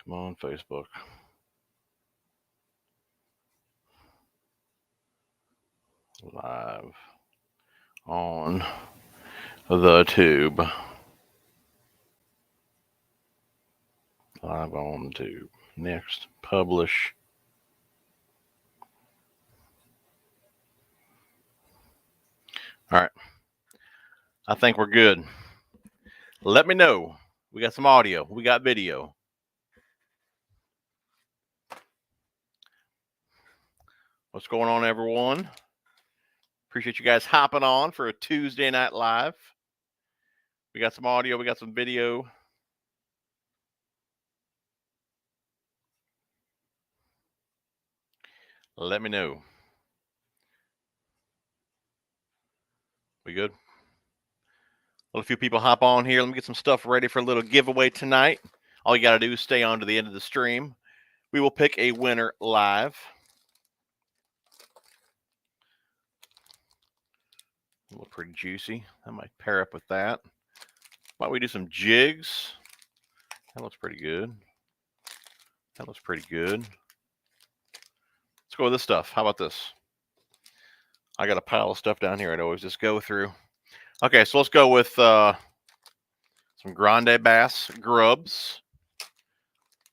Come on, Facebook. Live on the tube. Live on the tube. Next, publish. All right. I think we're good. Let me know. We got some audio. We got video. What's going on, everyone? Appreciate you guys hopping on for a Tuesday night live. We got some audio. We got some video. Let me know. We good? Let a few people hop on here. Let me get some stuff ready for a little giveaway tonight. All you got to do is stay on to the end of the stream. We will pick a winner live. A little pretty juicy. I might pair up with that. Why don't we do some jigs? That looks pretty good. That looks pretty good. Let's go with this stuff. How about this? I got a pile of stuff down here I'd always just go through. Okay, so let's go with some Grande Bass Grubs.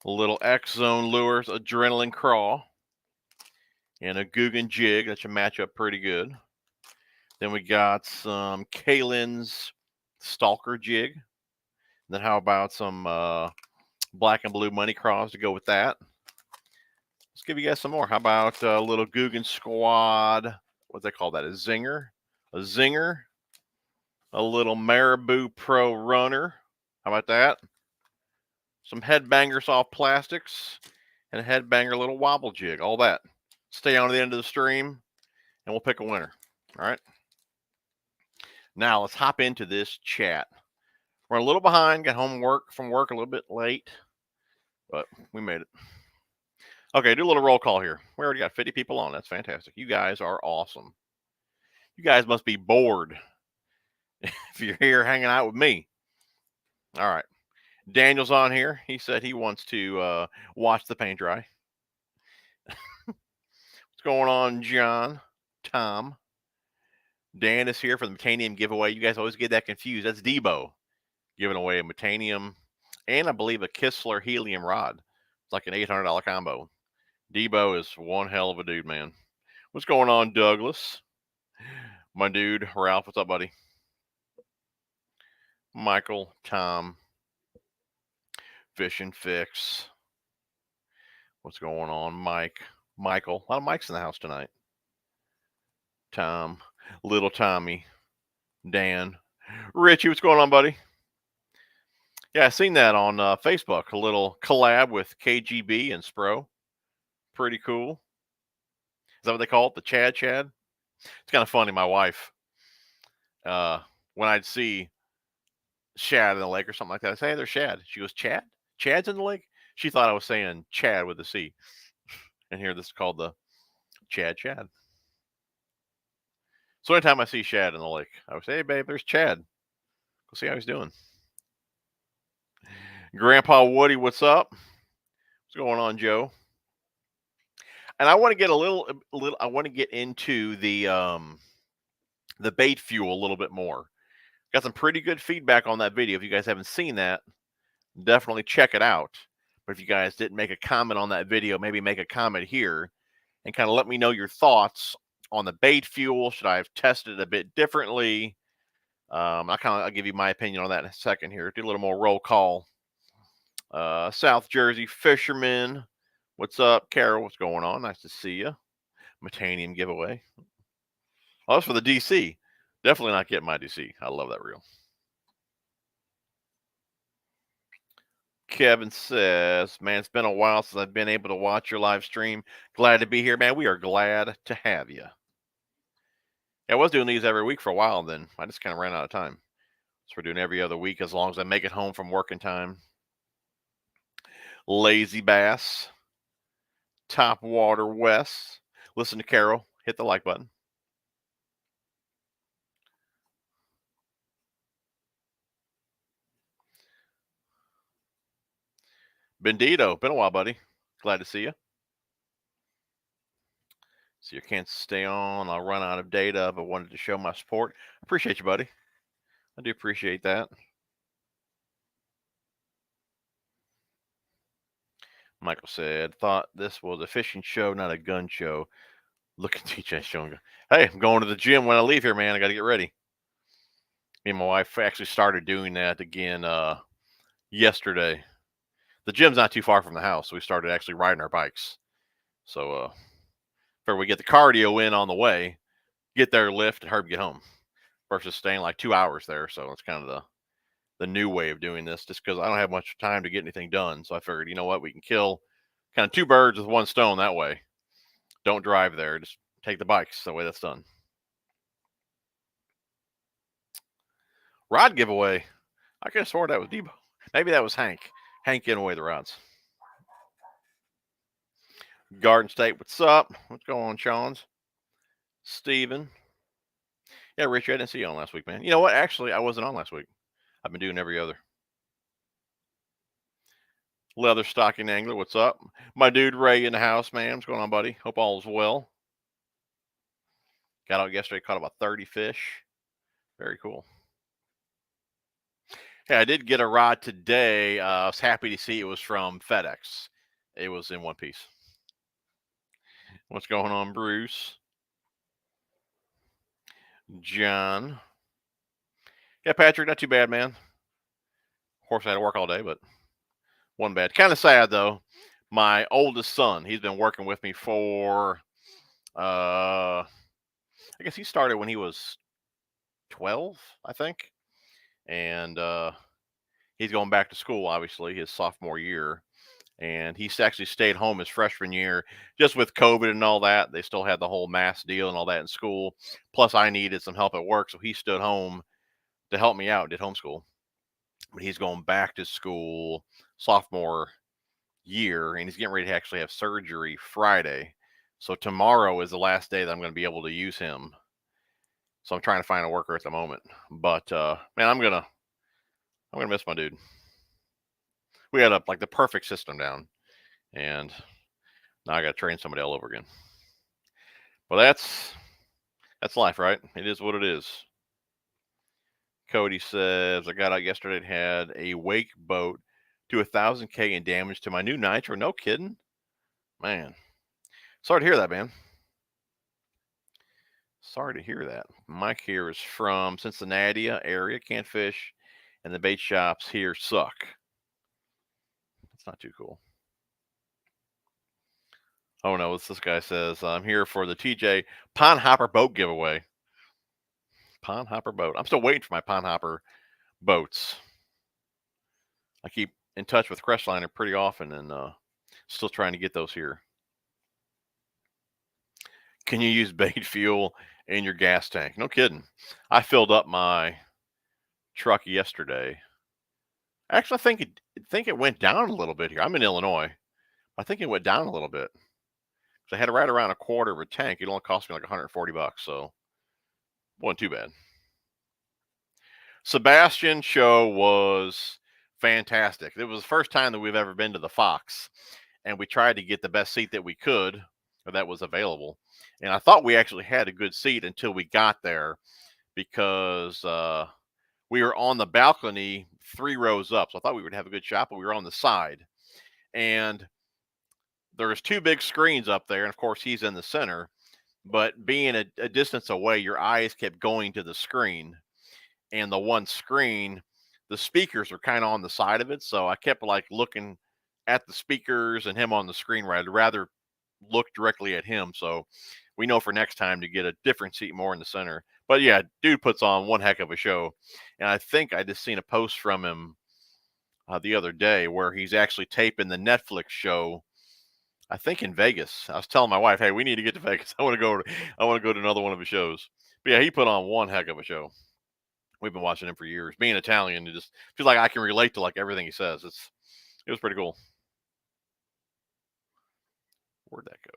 A little X-Zone Lures Adrenaline Crawl. And a Guggen Jig. That should match up pretty good. Then we got some Kalin's Stalker Jig. And then how about some black and blue money craws to go with that? Let's give you guys some more. How about a little Guggen Squad? What's they call that? A zinger? A zinger. A little Marabou Pro Runner. How about that? Some headbanger soft plastics. And a headbanger little wobble jig. All that. Stay on to the end of the stream. And we'll pick a winner. All right. Now let's hop into this chat. We're a little behind. Got home from work a little bit late. But we made it. Okay, do a little roll call here. We already got 50 people on. That's fantastic. You guys are awesome. You guys must be bored if you're here hanging out with me. All right. Daniel's on here. He said he wants to watch the paint dry. What's going on, John? Tom? Dan is here for the Metanium giveaway. You guys always get that confused. That's Debo giving away a Metanium and I believe a Kistler helium rod. It's like an $800 combo. Debo is one hell of a dude, man. What's going on, Douglas? My dude, Ralph, what's up, buddy? Michael, Tom, Fish and Fix. What's going on, Mike? Michael. A lot of Mikes in the house tonight. Tom, Little Tommy, Dan, Richie, what's going on, buddy? Yeah, I seen that on Facebook. A little collab with KGB and Spro. Pretty cool. Is that what they call it? The Chad? It's kind of funny. My wife, when I'd see shad in the lake or something like that, I say, hey, there's shad. She goes, Chad? Chad's in the lake? She thought I was saying Chad with a C. And here, this is called the Chad. So anytime I see shad in the lake, I would say, hey, babe, there's Chad. Go see how he's doing. Grandpa Woody, what's up? What's going on, Joe? And I want to get I want to get into the bait fuel a little bit more. Got some pretty good feedback on that video. If you guys haven't seen that, definitely check it out. But if you guys didn't make a comment on that video, maybe make a comment here and kind of let me know your thoughts on the bait fuel. Should I have tested it a bit differently? I'll give you my opinion on that in a second here. Do a little more roll call. South Jersey Fisherman. What's up, Carol? What's going on? Nice to see you. Metanium giveaway. Oh, that's for the DC. Definitely not getting my DC. I love that reel. Kevin says, man, it's been a while since I've been able to watch your live stream. Glad to be here, man. We are glad to have you. Yeah, I was doing these every week for a while, then I just kind of ran out of time. So we're doing every other week as long as I make it home from work in time. Lazy Bass. Top Water West. Listen to Carol. Hit the like button. Bendito, been a while, buddy. Glad to see you. So you can't stay on. I'll run out of data, but wanted to show my support. Appreciate you, buddy. I do appreciate that. Michael said, thought this was a fishing show, not a gun show. Look at TJ showing. Hey, I'm going to the gym when I leave here, man. I got to get ready. Me and my wife actually started doing that again yesterday. The gym's not too far from the house, so we started actually riding our bikes. So, we get the cardio in on the way, get there, lift, and hurry get home, versus staying like 2 hours there. So it's kind of the new way of doing this, just because I don't have much time to get anything done. So I figured, you know what, we can kill kind of 2 birds with 1 stone that way. Don't drive there, just take the bikes. That way that's done. Rod giveaway. I could have sworn that was Debo. Maybe that was Hank. Hank giving away the rods. Garden State, what's up? What's going on, Sean's? Steven. Yeah, Richard, I didn't see you on last week, man. You know what? Actually, I wasn't on last week. I've been doing every other. Leather Stocking Angler, what's up? My dude Ray in the house, man. What's going on, buddy? Hope all is well. Got out yesterday, caught about 30 fish. Very cool. Hey, I did get a rod today. I was happy to see it was from FedEx. It was in one piece. What's going on, Bruce? John. Yeah, Patrick, not too bad, man. Of course, I had to work all day, but wasn't bad. Kind of sad, though. My oldest son, he's been working with me for, I guess he started when he was 12, I think. And he's going back to school, obviously, his sophomore year. And he's actually stayed home his freshman year, just with COVID and all that. They still had the whole mask deal and all that in school. Plus, I needed some help at work, so he stood home to help me out, did homeschool. But he's going back to school sophomore year, and he's getting ready to actually have surgery Friday. So tomorrow is the last day that I'm going to be able to use him. So I'm trying to find a worker at the moment. But man, I'm gonna miss my dude. We had like the perfect system down, and now I got to train somebody all over again. Well, that's life, right? It is what it is. Cody says, I got out yesterday and had a wake boat to 1,000K in damage to my new nitro. No kidding, man. Sorry to hear that, man. Sorry to hear that. Mike here is from Cincinnati area. Can't fish, and the bait shops here suck. That's not too cool. Oh no, this guy says, I'm here for the TJ Pond Hopper boat giveaway. Pond Hopper boat. I'm still waiting for my Pond Hopper boats. I keep in touch with Crestliner pretty often, and still trying to get those here. Can you use bait fuel in your gas tank? No kidding. I filled up my truck yesterday. Actually, I think it went down a little bit here. I'm in Illinois. I think it went down a little bit. So I had right around a quarter of a tank. It only cost me like $140, so wasn't too bad. Sebastian show was fantastic. It was the first time that we've ever been to the Fox, and we tried to get the best seat that we could, or that was available. And I thought we actually had a good seat until we got there, because we were on the balcony 3 rows up. So I thought we would have a good shot, but we were on the side. And there's 2 big screens up there. And of course, he's in the center. But being a distance away, your eyes kept going to the screen. And the one screen, the speakers are kind of on the side of it. So I kept like looking at the speakers and him on the screen, where I'd rather look directly at him. So we know for next time to get a different seat more in the center. But yeah, dude puts on one heck of a show. And I think I just seen a post from him the other day where he's actually taping the Netflix show, I think in Vegas. I was telling my wife, hey, we need to get to Vegas. I want to go to another one of his shows. But yeah, he put on one heck of a show. We've been watching him for years. Being Italian, it just feels like I can relate to like everything he says. It was pretty cool. Where'd that go?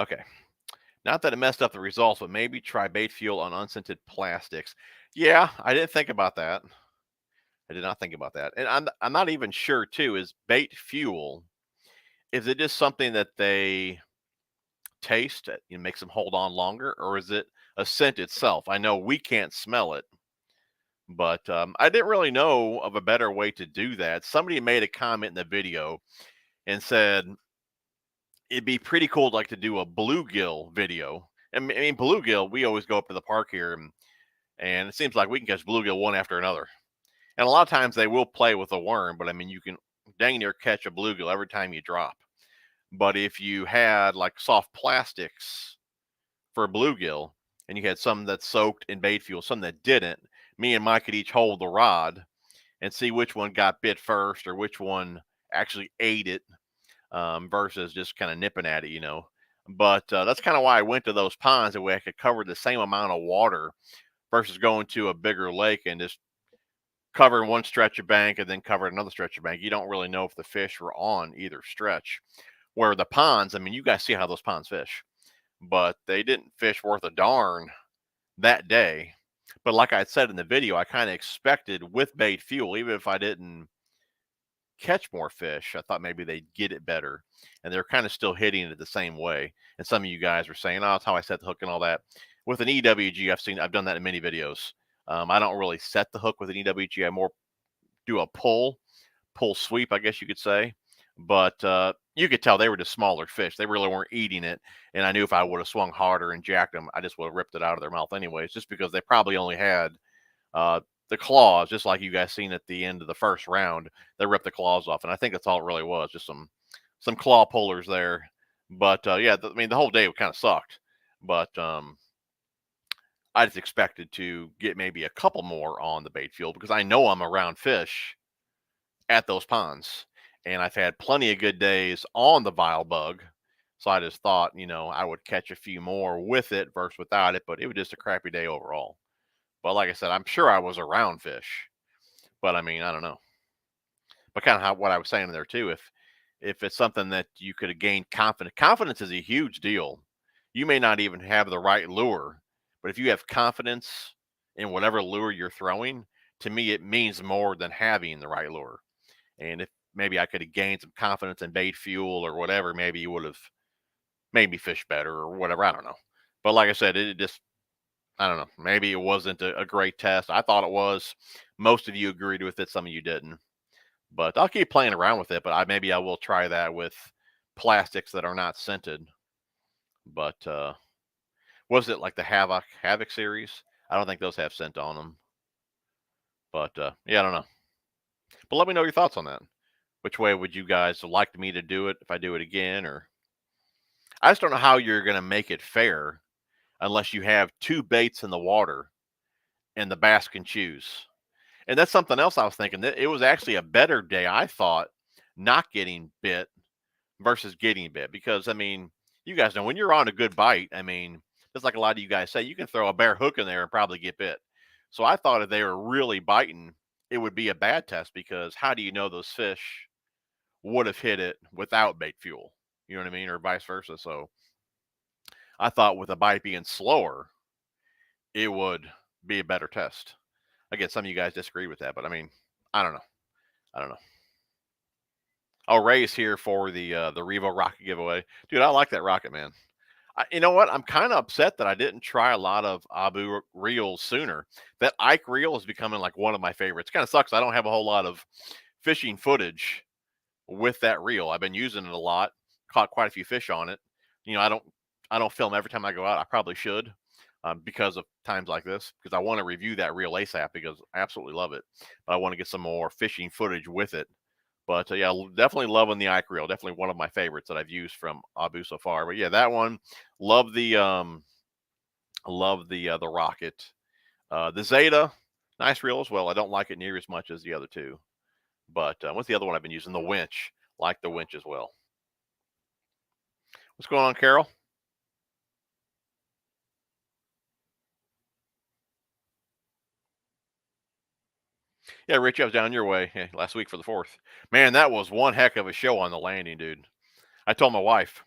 Okay. Not that it messed up the results, but maybe try bait fuel on unscented plastics. Yeah, I didn't think about that. I did not think about that. And I'm not even sure too, is bait fuel, is it just something that they taste that makes them hold on longer, or is it a scent itself? I know we can't smell it, but I didn't really know of a better way to do that. Somebody made a comment in the video and said it'd be pretty cool like to do a bluegill video. I mean bluegill, we always go up to the park here and it seems like we can catch bluegill one after another. And a lot of times they will play with a worm, but I mean you can dang near catch a bluegill every time you drop. But if you had like soft plastics for a bluegill and you had some that soaked in bait fuel, some that didn't, me and Mike could each hold the rod and see which one got bit first or which one actually ate it, versus just kind of nipping at it. But that's kind of why I went to those ponds, that way I could cover the same amount of water versus going to a bigger lake and just covering one stretch of bank and then covering another stretch of bank. You don't really know if the fish were on either stretch. Where the ponds, I mean, you guys see how those ponds fish, but they didn't fish worth a darn that day. But like I said in the video, I kind of expected with bait fuel, even if I didn't catch more fish, I thought maybe they'd get it better. And they're kind of still hitting it the same way. And some of you guys were saying, oh, that's how I set the hook and all that. With an EWG, I've done that in many videos. I don't really set the hook with an EWG. I more do a pull sweep, I guess you could say. But you could tell they were just smaller fish. They really weren't eating it. And I knew if I would have swung harder and jacked them, I just would have ripped it out of their mouth anyways, just because they probably only had the claws, just like you guys seen at the end of the first round. They ripped the claws off. And I think that's all it really was, just some claw pullers there. But yeah, I mean, the whole day kind of sucked. But I just expected to get maybe a couple more on the bait fuel because I know I'm around fish at those ponds. And I've had plenty of good days on the vile bug. So I just thought, I would catch a few more with it versus without it, but it was just a crappy day overall. But like I said, I'm sure I was around fish. But I mean, I don't know. But kind of what I was saying there too, if it's something that you could have gained confidence. Confidence is a huge deal. You may not even have the right lure, but if you have confidence in whatever lure you're throwing, to me it means more than having the right lure. And if maybe I could have gained some confidence in bait fuel or whatever, maybe you would have made me fish better or whatever. I don't know. But like I said, it just, I don't know. Maybe it wasn't a great test. I thought it was. Most of you agreed with it. Some of you didn't. But I'll keep playing around with it. But maybe I will try that with plastics that are not scented. But was it like the Havoc series? I don't think those have scent on them. But yeah, I don't know. But let me know your thoughts on that. Which way would you guys like me to do it if I do it again? Or I just don't know how you're going to make it fair unless you have two baits in the water and the bass can choose. And that's something else I was thinking. That it was actually a better day, I thought, not getting bit versus getting bit. Because, I mean, you guys know when you're on a good bite, I mean, just like a lot of you guys say, you can throw a bare hook in there and probably get bit. So I thought if they were really biting, it would be a bad test because how do you know those fish would have hit it without bait fuel? You know what I mean? Or vice versa. So I thought with a bite being slower, it would be a better test. Again, some of you guys disagree with that, but I mean, I don't know. I don't know. Oh, Ray's here for the Revo rocket giveaway. Dude, I like that rocket, man. You know what? I'm kind of upset that I didn't try a lot of Abu reels sooner. That Ike reel is becoming like one of my favorites. Kind of sucks. I don't have a whole lot of fishing footage with that reel. I've been using it a lot. Caught quite a few fish on it. I don't film every time I go out. I probably should, because of times like this. Because I want to review that reel ASAP because I absolutely love it. But I want to get some more fishing footage with it. But yeah, definitely loving the Ike reel. Definitely one of my favorites that I've used from Abu so far. But yeah, that one. Love the rocket. The Zeta, nice reel as well. I don't like it near as much as the other two. But what's the other one I've been using? The winch. Like the winch as well. What's going on, Carol? Yeah, Rich, I was down your way last week for the 4th. Man, that was one heck of a show on the landing, dude. I told my wife,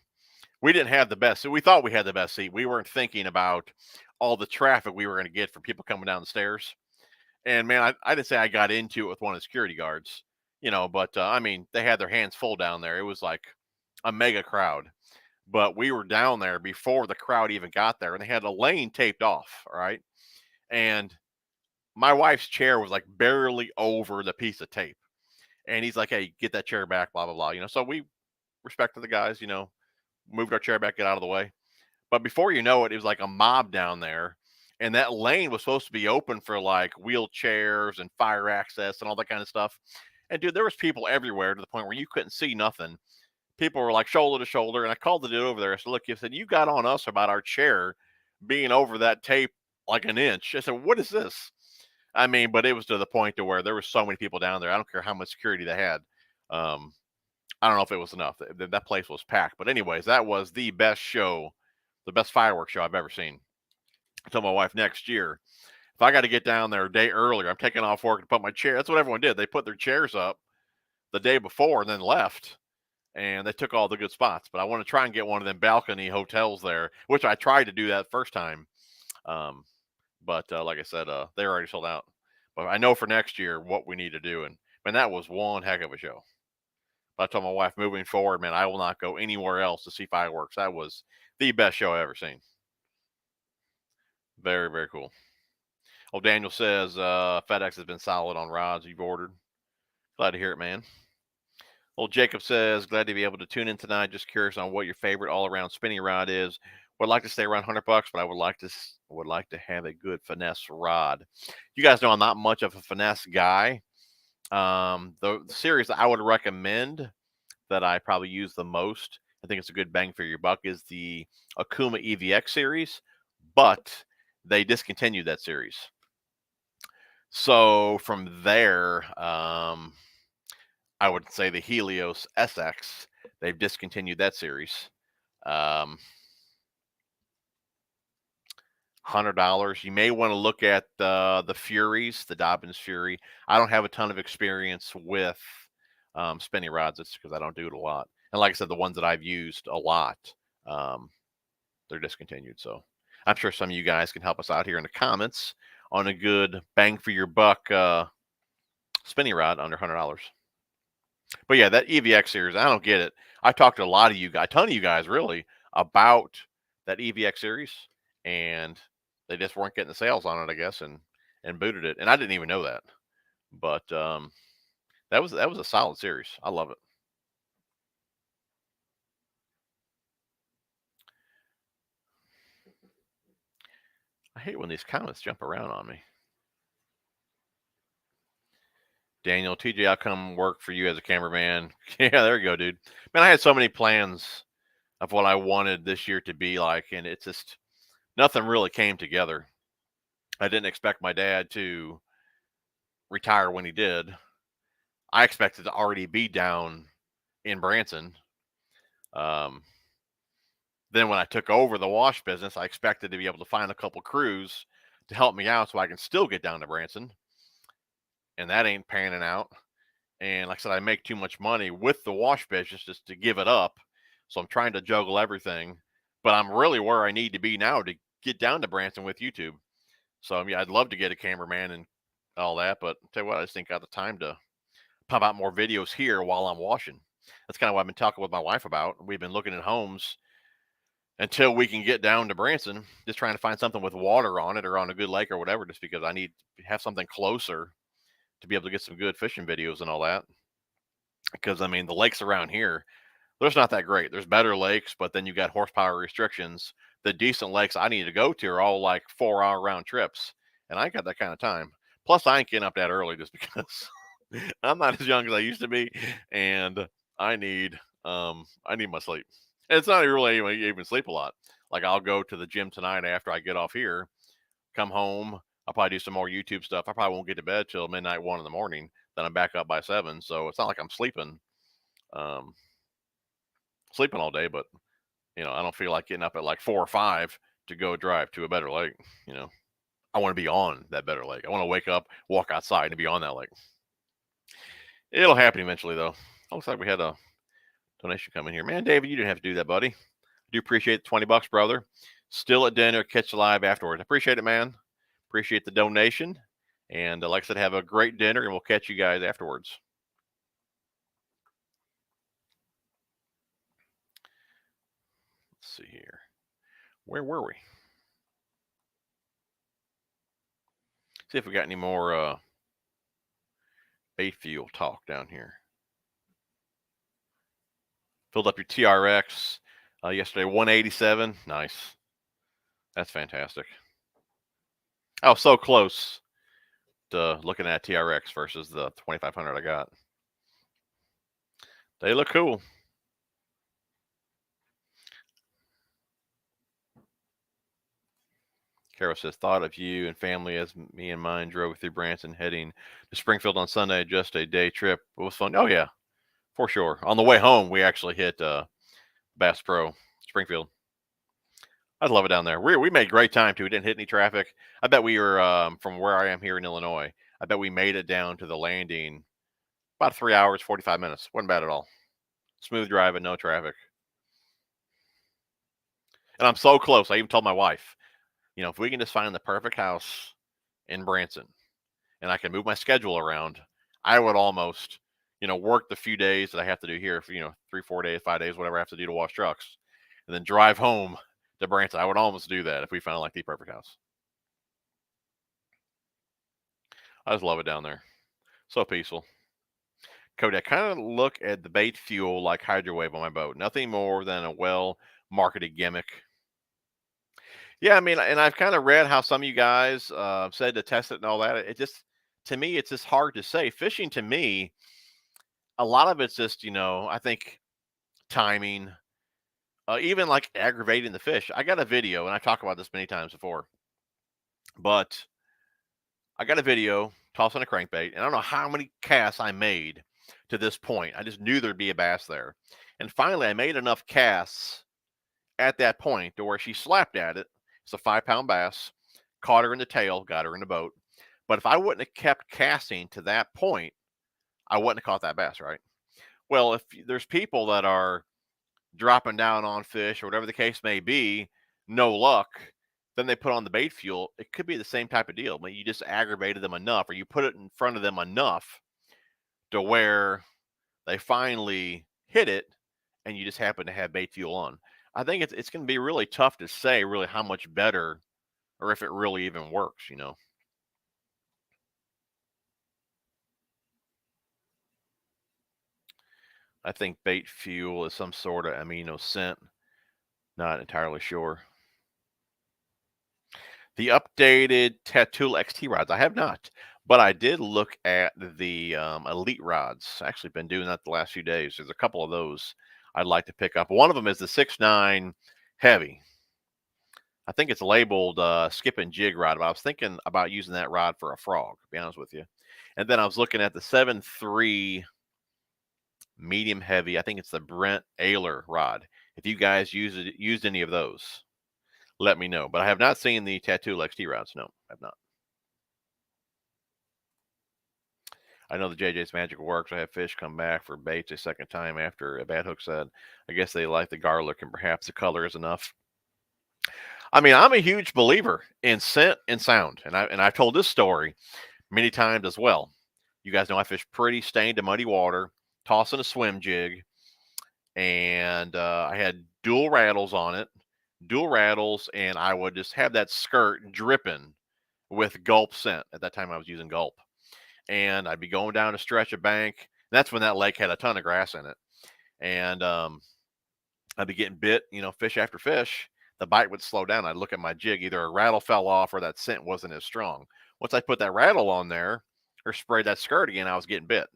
we didn't have the best. We thought we had the best seat. We weren't thinking about all the traffic we were going to get from people coming down the stairs. And man, I didn't say I got into it with one of the security guards, but I mean, they had their hands full down there. It was like a mega crowd. But we were down there before the crowd even got there, and they had a lane taped off, all right? And my wife's chair was like barely over the piece of tape. And he's like, "Hey, get that chair back, blah, blah, blah." So we respected the guys, moved our chair back, get out of the way. But before you know it, it was like a mob down there. And that lane was supposed to be open for like wheelchairs and fire access and all that kind of stuff. And dude, there was people everywhere to the point where you couldn't see nothing. People were like shoulder to shoulder. And I called the dude over there. I said, "Look," you said, "you got on us about our chair being over that tape like an inch." I said, "What is this?" I mean, but it was to the point to where there were so many people down there. I don't care how much security they had. Um, I don't know if it was enough. That place was packed. But anyways, that was the best show, the best fireworks show I've ever seen. I told my wife next year, if I got to get down there a day earlier, I'm taking off work to put my chair. That's what everyone did. They put their chairs up the day before and then left. And they took all the good spots. But I want to try and get one of them balcony hotels there, which I tried to do that first time. But like I said, they're already sold out. But I know for next year what we need to do. And man, that was one heck of a show. But I told my wife, moving forward, man, I will not go anywhere else to see fireworks. That was the best show I've ever seen. Very, very cool. Oh, Daniel says FedEx has been solid on rods you've ordered. Glad to hear it, man. Well, Jacob says, glad to be able to tune in tonight. Just curious on what your favorite all-around spinning rod is. Would like to stay around $100, but I would like to have a good finesse rod. You guys know I'm not much of a finesse guy. The series that I would recommend that I probably use the most, I think it's a good bang for your buck, is the Akuma EVX series, but they discontinued that series. So from there, I would say the Helios SX, they've discontinued that series. $100. You may want to look at the Furies, the Dobbins Fury. I don't have a ton of experience with spinning rods. It's because I don't do it a lot. And like I said, the ones that I've used a lot, they're discontinued. So I'm sure some of you guys can help us out here in the comments on a good bang for your buck spinning rod under $100. But yeah, that EVX series, I don't get it. I talked to a lot of you guys, a ton of you guys really, about that EVX series, and they just weren't getting the sales on it, I guess, and booted it. And I didn't even know that. But that was a solid series. I love it. I hate when these comments jump around on me. Daniel, TJ, I'll come work for you as a cameraman. Yeah, there you go, dude. Man, I had so many plans of what I wanted this year to be like, and it's just nothing really came together. I didn't expect my dad to retire when he did. I expected to already be down in Branson. Then when I took over the wash business, I expected to be able to find a couple crews to help me out so I can still get down to Branson. And that ain't panning out. And like I said, I make too much money with the wash business just to give it up. So I'm trying to juggle everything. But I'm really where I need to be now to get down to Branson with YouTube. So I mean, I'd love to get a cameraman and all that. But I'll tell you what, I just ain't got the time to pump out more videos here while I'm washing. That's kind of what I've been talking with my wife about. We've been looking at homes until we can get down to Branson, just trying to find something with water on it or on a good lake or whatever, just because I need to have something closer to be able to get some good fishing videos and all that. Because I mean, the lakes around here, there's not that great. There's better lakes, but then you got horsepower restrictions. The decent lakes I need to go to are all like 4-hour round trips, and I ain't got that kind of time. Plus, I ain't getting up that early just because I'm not as young as I used to be, and I need my sleep. And it's not really even sleep a lot. Like I'll go to the gym tonight after I get off here, come home. I'll probably do some more YouTube stuff. I probably won't get to bed till midnight, 1 in the morning. Then I'm back up by 7. So it's not like I'm sleeping all day, but I don't feel like getting up at like 4 or 5 to go drive to a better lake. I want to be on that better lake. I want to wake up, walk outside, and be on that lake. It'll happen eventually, though. Looks like we had a donation come in here. Man, David, you didn't have to do that, buddy. I do appreciate the $20, brother. Still at dinner, catch you live afterwards. I appreciate it, man. Appreciate the donation. And like I said, have a great dinner, and we'll catch you guys afterwards. Let's see here. Where were we? See if we got any more bait fuel talk down here. Filled up your TRX yesterday, 187. Nice. That's fantastic. I was so close to looking at TRX versus the 2500 I got. They look cool. Carol says, thought of you and family as me and mine drove through Branson heading to Springfield on Sunday. Just a day trip. It was fun. Oh, yeah, for sure. On the way home, we actually hit Bass Pro Springfield. I love it down there. We made great time, too. We didn't hit any traffic. I bet we were, from where I am here in Illinois, I bet we made it down to the landing about 3 hours, 45 minutes. Wasn't bad at all. Smooth driving, no traffic. And I'm so close. I even told my wife, if we can just find the perfect house in Branson and I can move my schedule around, I would almost, work the few days that I have to do here for, 3, 4 days, 5 days, whatever I have to do to wash trucks, and then drive home to Branson. I would almost do that if we found like the perfect house. I just love it down there. So peaceful. Cody, I kind of look at the bait fuel like hydrowave on my boat. Nothing more than a well-marketed gimmick. Yeah, I mean, and I've kind of read how some of you guys said to test it and all that. It just, to me, it's just hard to say. Fishing, to me, a lot of it's just, I think timing, even like aggravating the fish. I got a video, and I talked about this many times before, but I got a video tossing a crankbait, and I don't know how many casts I made to this point. I just knew there'd be a bass there. And finally, I made enough casts at that point to where she slapped at it. It's a 5-pound bass. Caught her in the tail, got her in the boat. But if I wouldn't have kept casting to that point, I wouldn't have caught that bass, right? Well, if there's people that are dropping down on fish or whatever the case may be, no luck, then they put on the bait fuel. It could be the same type of deal. But you just aggravated them enough, or you put it in front of them enough to where they finally hit it, and you just happen to have bait fuel on. I think it's going to be really tough to say really how much better, or if it really even works, I think bait fuel is some sort of amino scent. Not entirely sure. The updated Tattoo XT rods, I have not, but I did look at the Elite rods. Actually been doing that the last few days. There's a couple of those I'd like to pick up. One of them is the 6.9 heavy. I think it's labeled skip and jig rod, but I was thinking about using that rod for a frog, to be honest with you. And then I was looking at the 7.3 medium heavy. I think it's the Brent Ayler rod. If you guys used any of those, let me know. But I have not seen the Tattoo XT rods. No, I have not. I know the JJ's Magic works. I have fish come back for baits a second time after a bad hook set. I guess they like the garlic and perhaps the color is enough. I mean, I'm a huge believer in scent and sound, and I've told this story many times as well. You guys know I fish pretty stained to muddy water, tossing a swim jig, and I had dual rattles on it, and I would just have that skirt dripping with Gulp scent. At that time, I was using Gulp, and I'd be going down a stretch of bank. That's when that lake had a ton of grass in it, and I'd be getting bit, fish after fish. The bite would slow down. I'd look at my jig, either a rattle fell off or that scent wasn't as strong. Once I put that rattle on there or sprayed that skirt again, I was getting bit.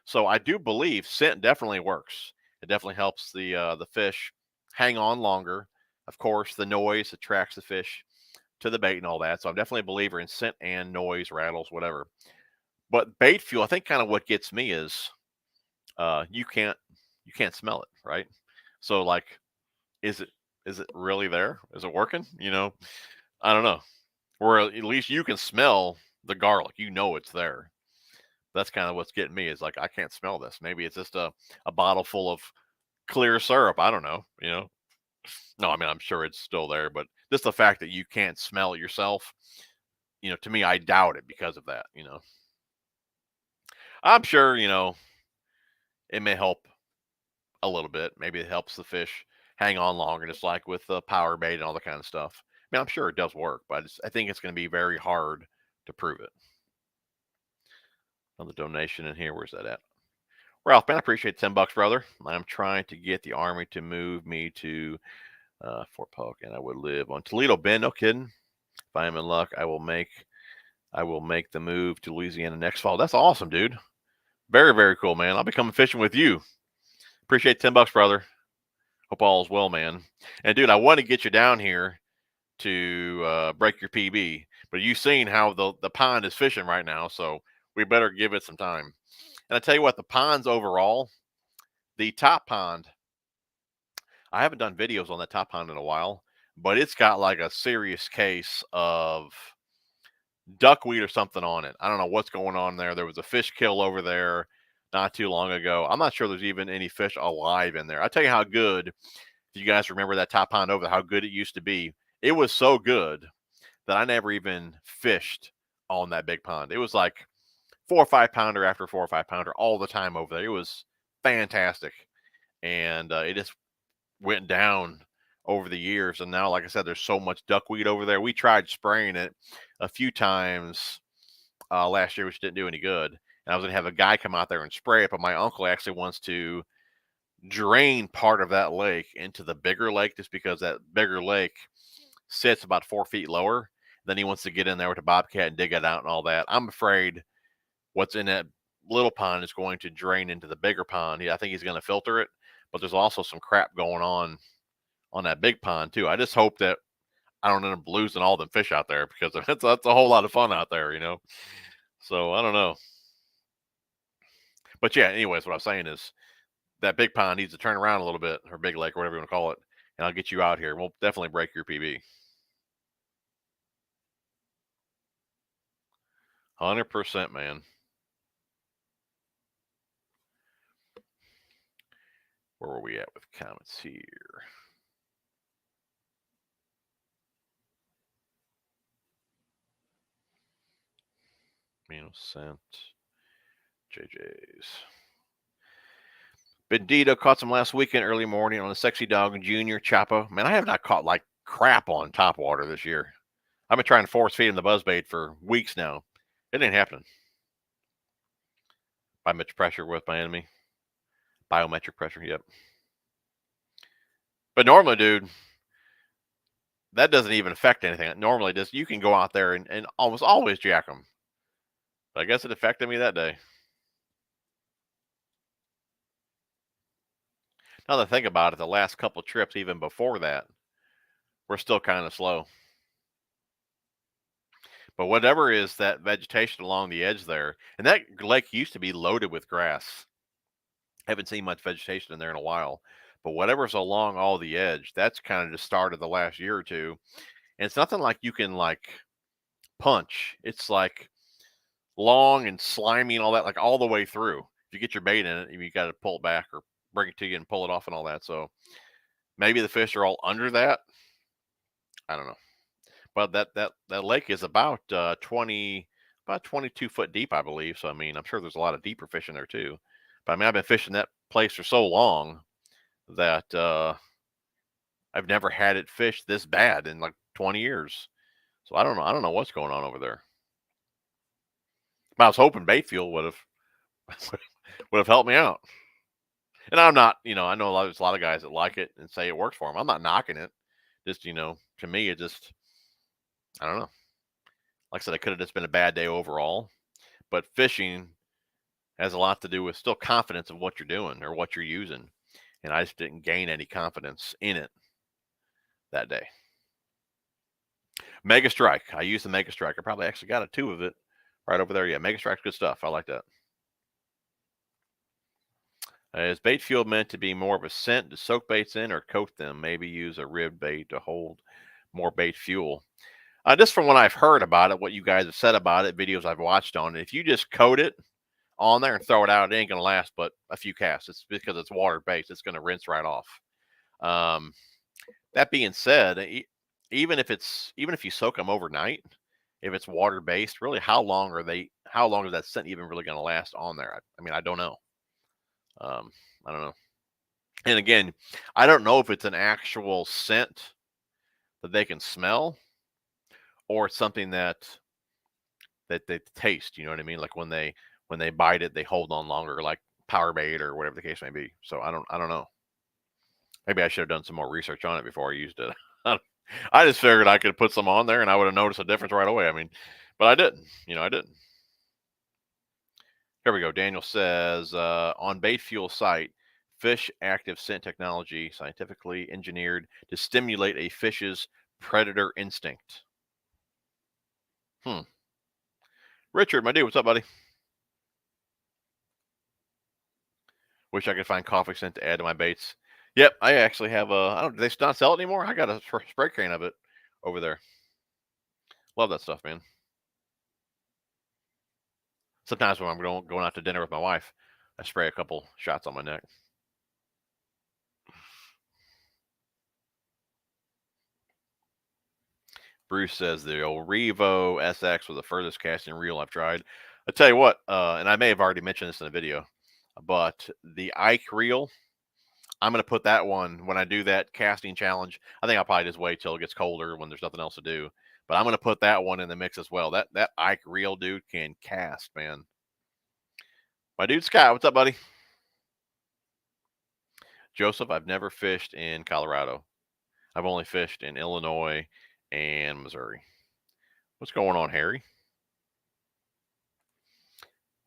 So I do believe scent definitely works. It definitely helps the fish hang on longer. Of course, the noise attracts the fish to the bait and all that. So I'm definitely a believer in scent and noise, rattles, whatever. But bait fuel, I think kind of what gets me is you can't smell it, right? So like, is it really there? Is it working? I don't know. Or at least you can smell the garlic. It's there. That's kind of what's getting me, is like, I can't smell this. Maybe it's just a bottle full of clear syrup. I don't know, No, I mean, I'm sure it's still there, but just the fact that you can't smell it yourself, to me, I doubt it because of that. I'm sure, it may help a little bit. Maybe it helps the fish hang on longer, just like with the power bait and all that kind of stuff. I mean, I'm sure it does work, but I think it's going to be very hard to prove it. Another donation in here. Where's that at? Ralph, man, I appreciate $10, brother. I'm trying to get the Army to move me to Fort Polk, and I would live on Toledo Bend. No kidding. If I am in luck, I will make the move to Louisiana next fall. That's awesome, dude. Very, very cool, man. I'll be coming fishing with you. Appreciate $10, brother. Hope all is well, man. And dude, I want to get you down here to break your PB, but you've seen how the pond is fishing right now, so we better give it some time. And I tell you what, the ponds overall, the top pond, I haven't done videos on that top pond in a while, but it's got like a serious case of duckweed or something on it. I don't know what's going on there. There was a fish kill over there not too long ago. I'm not sure there's even any fish alive in there. I tell you how good, if you guys remember that top pond over there, how good it used to be. It was so good that I never even fished on that big pond. It was like 4 or 5 pounder after 4 or 5 pounder all the time over there. It was fantastic. And it just went down over the years. And now, like I said, there's so much duckweed over there. We tried spraying it a few times last year, which didn't do any good. And I was going to have a guy come out there and spray it, but my uncle actually wants to drain part of that lake into the bigger lake, just because that bigger lake sits about 4 feet lower. Then he wants to get in there with a bobcat and dig it out and all that. I'm afraid what's in that little pond is going to drain into the bigger pond. I think he's going to filter it, but there's also some crap going on that big pond too. I just hope that I don't end up losing all them fish out there, because that's a whole lot of fun out there, So I don't know. But yeah, anyways, what I'm saying is that big pond needs to turn around a little bit, or big lake, or whatever you want to call it, and I'll get you out here. We'll definitely break your PB. 100%, man. Where were we at with comments here? Sent JJ's. Bendito caught some last weekend early morning on a Sexy Dog Junior Chapo. Man, I have not caught like crap on top water this year. I've been trying to force feed him the buzzbait for weeks now. It ain't happening. Biometric pressure with my enemy. Biometric pressure, yep. But normally, dude, that doesn't even affect anything. Normally, just you can go out there and almost always jack them. But I guess it affected me that day. Now that I think about it, the last couple trips, even before that, we're still kind of slow. But whatever is that vegetation along the edge there, and that lake used to be loaded with grass. I haven't seen much vegetation in there in a while. But whatever's along all the edge, that's kind of just started the last year or two. And it's nothing like you can like punch. It's like long and slimy and all that, like all the way through. If you get your bait in it, you got to pull it back or bring it to you and pull it off and all that. So maybe the fish are all under that. I don't know. But that lake is about 22 foot deep, I believe. So I mean, I'm sure there's a lot of deeper fish in there too. But I mean, I've been fishing that place for so long that I've never had it fished this bad in like 20 years. So I don't know. I don't know what's going on over there. But I was hoping bait fuel would have helped me out. And I'm not, I know there's a lot of guys that like it and say it works for them. I'm not knocking it. Just, to me, it just, I don't know. Like I said, it could have just been a bad day overall. But fishing has a lot to do with still confidence of what you're doing or what you're using. And I just didn't gain any confidence in it that day. Mega Strike. I used the Mega Strike. I probably actually got a 2 of it right over there. Yeah, Mega Strike's good stuff. I like that. Is bait fuel meant to be more of a scent to soak baits in or coat them? Maybe use a rib bait to hold more bait fuel. Just from what I've heard about it, what you guys have said about it, videos I've watched on it, if you just coat it on there and throw it out, it ain't going to last but a few casts. It's because it's water-based. It's going to rinse right off. That being said, even if you soak them overnight, if it's water based, really, how long is that scent even really going to last on there? I mean, I don't know. I don't know. And again, I don't know if it's an actual scent that they can smell, or it's something that they taste. You know what I mean? Like when they bite it, they hold on longer, like power bait or whatever the case may be. So I don't know. Maybe I should have done some more research on it before I used it. I just figured I could put some on there and I would have noticed a difference right away. I mean, but I didn't. I didn't. Here we go. Daniel says, on bait fuel site, fish active scent technology scientifically engineered to stimulate a fish's predator instinct. Richard, my dude, what's up, buddy? Wish I could find coffee scent to add to my baits. Yep, I actually have a. Do they not sell it anymore? I got a spray can of it over there. Love that stuff, man. Sometimes when I'm going out to dinner with my wife, I spray a couple shots on my neck. Bruce says the old Revo SX was the furthest casting reel I've tried. I tell you what, and I may have already mentioned this in the video, but the Ike reel, I'm going to put that one when I do that casting challenge. I think I'll probably just wait till it gets colder when there's nothing else to do. But I'm going to put that one in the mix as well. That Ike reel, dude, can cast, man. My dude Scott, what's up, buddy? Joseph, I've never fished in Colorado. I've only fished in Illinois and Missouri. What's going on, Harry?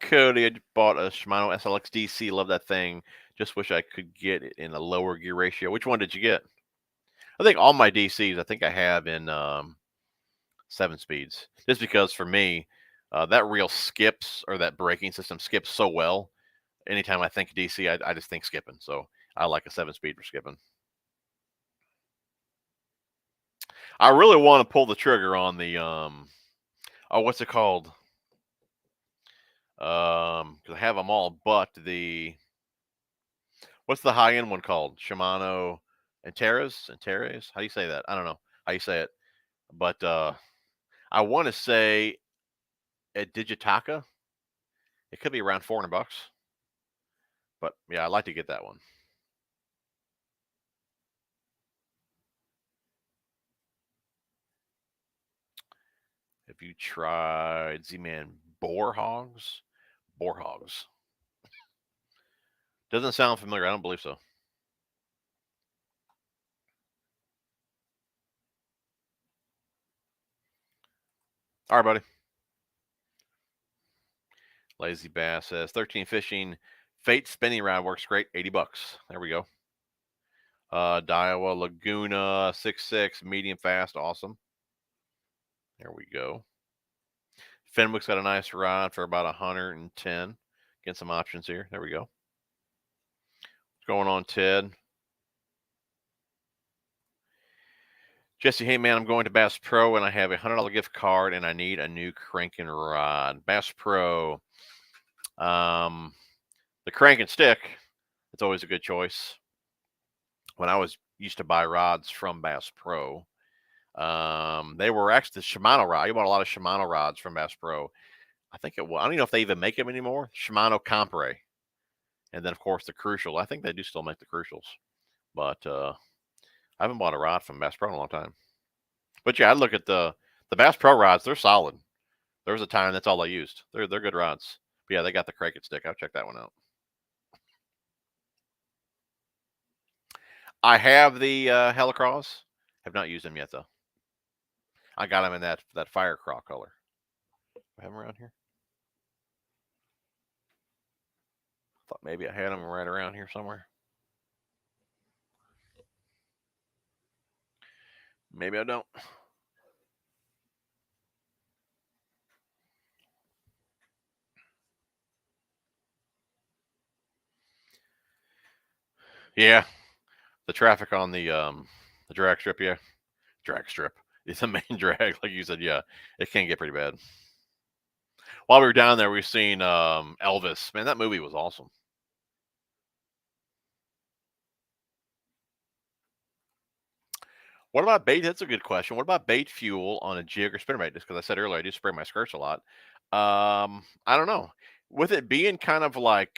Cody, I bought a Shimano SLX DC. Love that thing. Just wish I could get it in a lower gear ratio. Which one did you get? I think all my DCs, I think I have in 7 speeds. Just because for me, that reel skips, or that braking system skips so well. Anytime I think DC, I just think skipping. So I like a 7-speed for skipping. I really want to pull the trigger on the what's it called? Because I have them all, but what's the high end one called? Shimano Antares? How do you say that? I don't know how you say it, but I want to say at Digitaka. It could be around $400, but yeah, I'd like to get that one. Have you tried Z-Man Boar Hogs? Boar Hogs. Doesn't sound familiar. I don't believe so. All right, buddy. Lazy Bass says 13 fishing. Fate spinning rod works great. $80. There we go. Daiwa Laguna 6.6 medium fast. Awesome. There we go. Fenwick's got a nice rod for about 110. Get some options here. There we go. What's going on, Ted? Jesse, hey man, I'm going to Bass Pro and I have a $100 gift card and I need a new cranking rod. Bass Pro. The crank and stick, it's always a good choice. When I used to buy rods from Bass Pro, they were actually the Shimano rod. I bought a lot of Shimano rods from Bass Pro. I think it was, I don't even know if they even make them anymore. Shimano Compre. And then, of course, the Crucial. I think they do still make the Crucials. But I haven't bought a rod from Bass Pro in a long time. But yeah, I look at the Bass Pro rods. They're solid. There was a time that's all I used. They're good rods. But yeah, they got the crank and stick. I'll check that one out. I have the Helicross. Have not used them yet, though. I got them in that fire craw color. I have them around here. Thought maybe I had them right around here somewhere. Maybe I don't. Yeah, the traffic on the drag strip. Yeah, drag strip. It's a main drag, like you said. Yeah, it can get pretty bad. While we were down there, we seen Elvis. Man, that movie was awesome. What about bait? That's a good question. What about bait fuel on a jig or spinnerbait? Just because I said earlier I do spray my skirts a lot. I don't know. With it being kind of like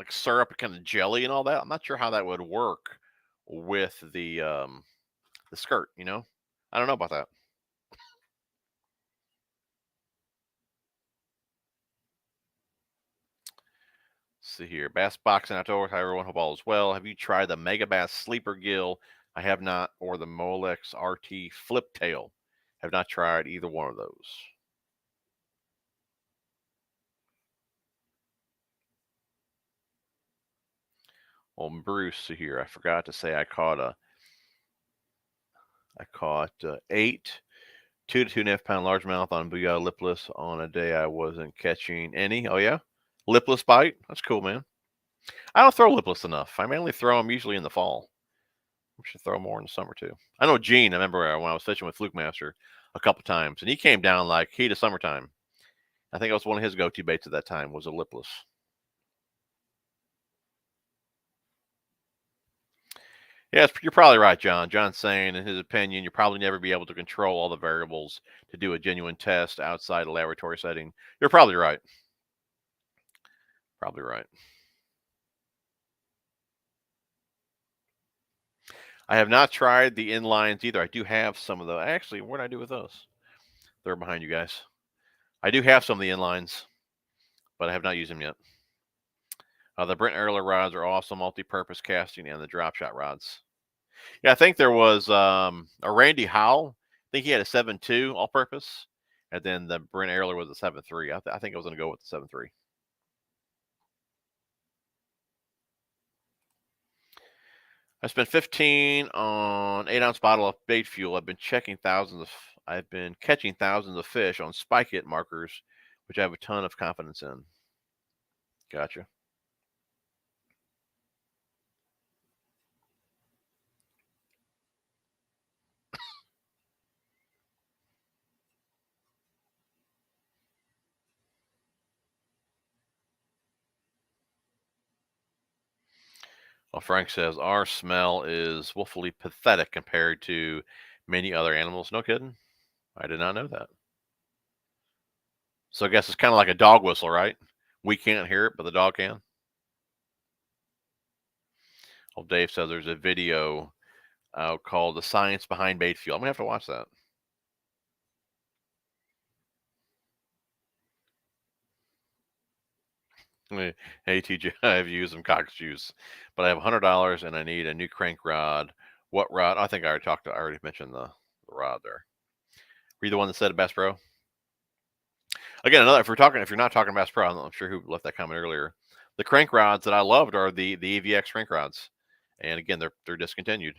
syrup, kind of jelly and all that, I'm not sure how that would work with the skirt. I don't know about that. Let's see here. Bass Boxing Outdoors. Hi, everyone. Hope all is well. Have you tried the Mega Bass Sleeper Gill? I have not. Or the Molex RT Flip Tail. Have not tried either one of those. Well, Bruce here. I forgot to say I caught 8 2 to 2.5 pound largemouth on Booyah lipless on a day I wasn't catching any. Oh yeah, lipless bite. That's cool, man. I don't throw lipless enough. I mainly throw them usually in the fall. We should throw more in the summer too. I know Gene. I remember when I was fishing with Fluke Master a couple times, and he came down like heat of summertime. I think it was one of his go-to baits at that time was a lipless. Yes, you're probably right, John. John's saying, in his opinion, you'll probably never be able to control all the variables to do a genuine test outside a laboratory setting. You're probably right. Probably right. I have not tried the inlines either. I do have some of those. Actually, what did I do with those? They're behind you guys. I do have some of the inlines, but I have not used them yet. The Brent Erler rods are also multi-purpose casting, and the drop shot rods. Yeah, I think there was a Randy Howell. I think he had a 7.2 all-purpose, and then the Brent Erler was a 7.3. I think I was going to go with the 7.3. I spent 15 on 8-ounce bottle of bait fuel. I've been catching thousands of fish on spike it markers, which I have a ton of confidence in. Gotcha. Well, Frank says our smell is woefully pathetic compared to many other animals. No kidding. I did not know that. So I guess it's kind of like a dog whistle, right? We can't hear it, but the dog can. Well, Dave says there's a video called "The Science Behind Bait Fuel." I'm gonna have to watch that. Hey TJ, I've used some Cox juice, but I have $100 and I need a new crank rod. What rod? I think I already mentioned the rod there. Were you the one that said it, Bass Pro? Again, if you're not talking Bass Pro, I'm not sure who left that comment earlier. The crank rods that I loved are the EVX crank rods, and again, they're discontinued.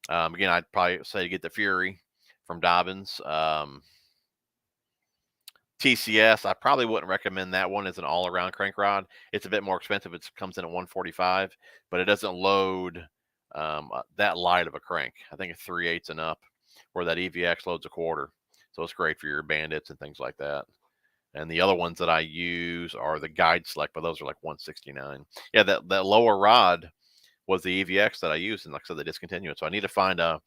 Again, I'd probably say get the Fury from Dobbins. TCS, I probably wouldn't recommend that one as an all-around crank rod. It's a bit more expensive. It comes in at 145, but it doesn't load that light of a crank. I think a 3/8 and up, where that EVX loads a quarter. So it's great for your bandits and things like that. And the other ones that I use are the Guide Select, but those are like 169. Yeah, that lower rod was the EVX that I used, and like I said, they discontinued it. So I need to find a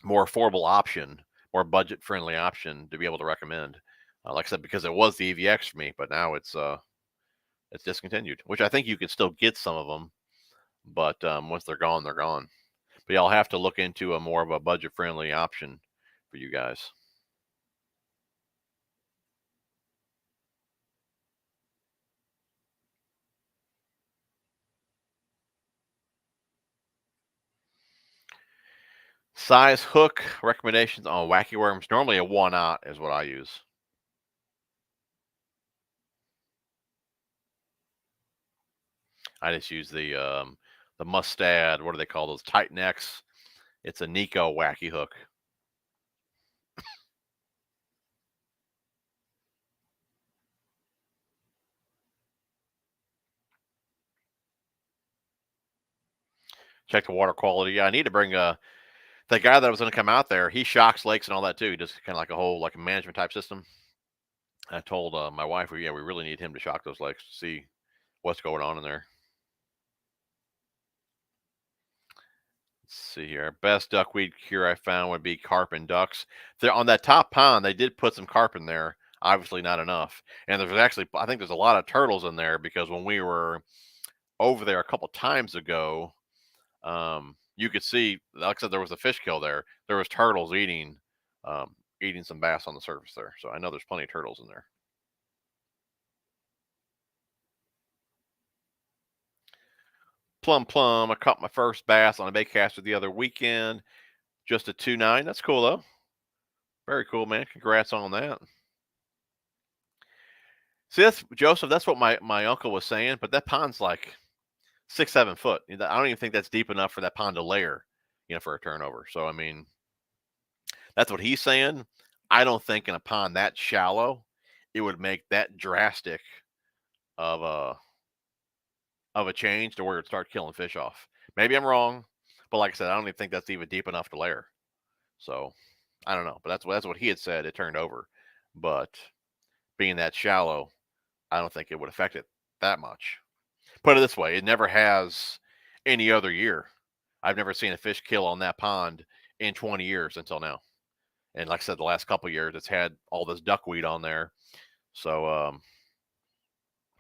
more affordable option, more budget friendly option to be able to recommend. Like I said, because it was the EVX for me, but now it's discontinued. Which I think you can still get some of them, but once they're gone, they're gone. But y'all have to look into a more of a budget friendly option for you guys. Size hook recommendations on wacky worms. Normally a 1/0 is what I use. I just use the Mustad. What do they call those? Titan X. It's a Nico wacky hook. Check the water quality. Yeah, I need to bring the guy that was going to come out there. He shocks lakes and all that too. He does kind of like a whole like a management type system. I told my wife, we really need him to shock those lakes to see what's going on in there. Let's see here. Best duckweed cure I found would be carp and ducks. They're on that top pond. They did put some carp in there. Obviously not enough. And there's actually, I think there's a lot of turtles in there because when we were over there a couple times ago, you could see, like I said, there was a fish kill there. There was turtles eating some bass on the surface there. So I know there's plenty of turtles in there. Plum Plum. I caught my first bass on a bait caster the other weekend. Just a 2.9. That's cool though. Very cool, man. Congrats on that. See, that's Joseph. That's what my uncle was saying. But that pond's like 6-7 foot. I don't even think that's deep enough for that pond to layer, for a turnover. So I mean, that's what he's saying. I don't think in a pond that shallow, it would make that drastic of a change to where it start killing fish off. Maybe I'm wrong, but like I said, I don't even think that's even deep enough to layer. So I don't know, but that's what he had said. It turned over, but being that shallow, I don't think it would affect it that much. Put it this way, it never has any other year. I've never seen a fish kill on that pond in 20 years until now. And like I said, the last couple of years, it's had all this duckweed on there. So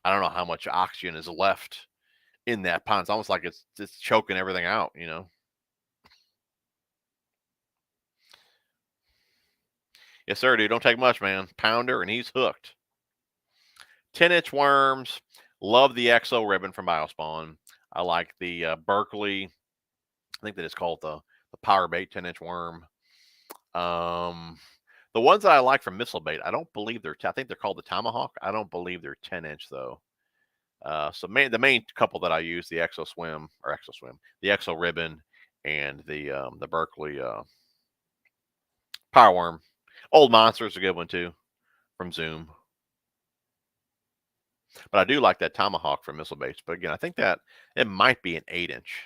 I don't know how much oxygen is left in that pond. It's almost like it's choking everything out, Yes, sir, dude. Don't take much, man. Pounder, and he's hooked. 10-inch worms. Love the XO ribbon from Biospawn. I like the Berkeley. I think that it's called the Power Bait 10-inch worm. The ones that I like from Missile Bait, I don't believe I think they're called the Tomahawk. I don't believe they're 10-inch though. So the main couple that I use, the the XO ribbon, and the Berkeley Power Worm. Old Monster is a good one too, from Zoom. But I do like that Tomahawk from Missile Baits. But again, I think that it might be an 8-inch.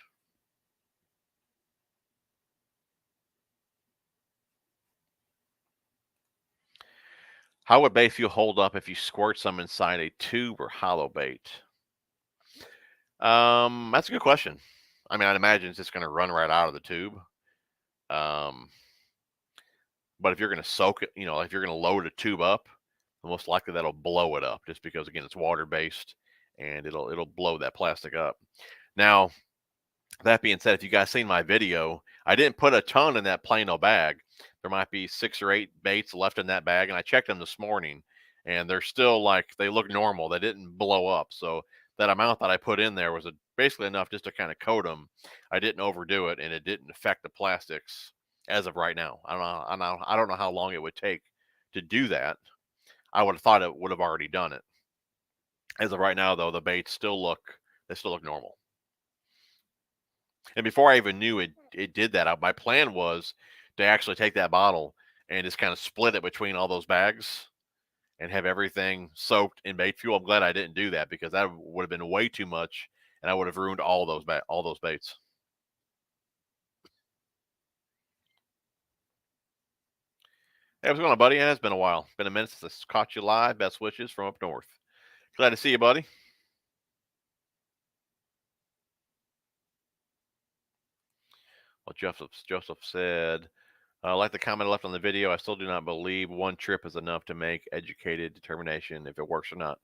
How would bait fuel hold up if you squirt some inside a tube or hollow bait? That's a good question. I mean, I'd imagine it's just going to run right out of the tube. But if you're going to soak it, if you're going to load a tube up, most likely that'll blow it up just because, again, it's water based and it'll blow that plastic up. Now, that being said, if you guys seen my video, I didn't put a ton in that Plano bag. There might be 6 or 8 baits left in that bag, and I checked them this morning, and they're still they look normal. They didn't blow up. So that amount that I put in there was basically enough just to kind of coat them. I didn't overdo it, and it didn't affect the plastics as of right now. I don't know how long it would take to do that. I would have thought it would have already done it. As of right now, though, the baits still look normal. And before I even knew it did that, my plan was to actually take that bottle and just kind of split it between all those bags and have everything soaked in bait fuel. I'm glad I didn't do that because that would have been way too much, and I would have ruined all those baits. Hey, what's going on, buddy? It's been a while. Been a minute since I caught you live. Best wishes from up north. Glad to see you, buddy. Well, Joseph said, like the comment I left on the video, I still do not believe one trip is enough to make educated determination if it works or not.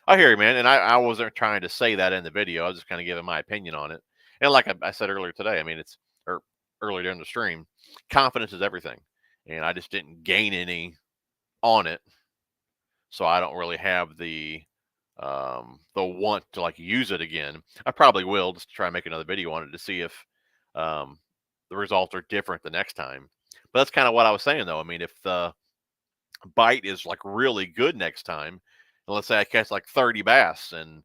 I hear you, man. And I wasn't trying to say that in the video. I was just kind of giving my opinion on it. And like I said earlier today, I mean, or earlier during the stream, confidence is everything. And I just didn't gain any on it. So I don't really have the want to use it again. I probably will just try and make another video on it to see if the results are different the next time. But that's kind of what I was saying though. I mean, if the bite is really good next time, and let's say I catch 30 bass and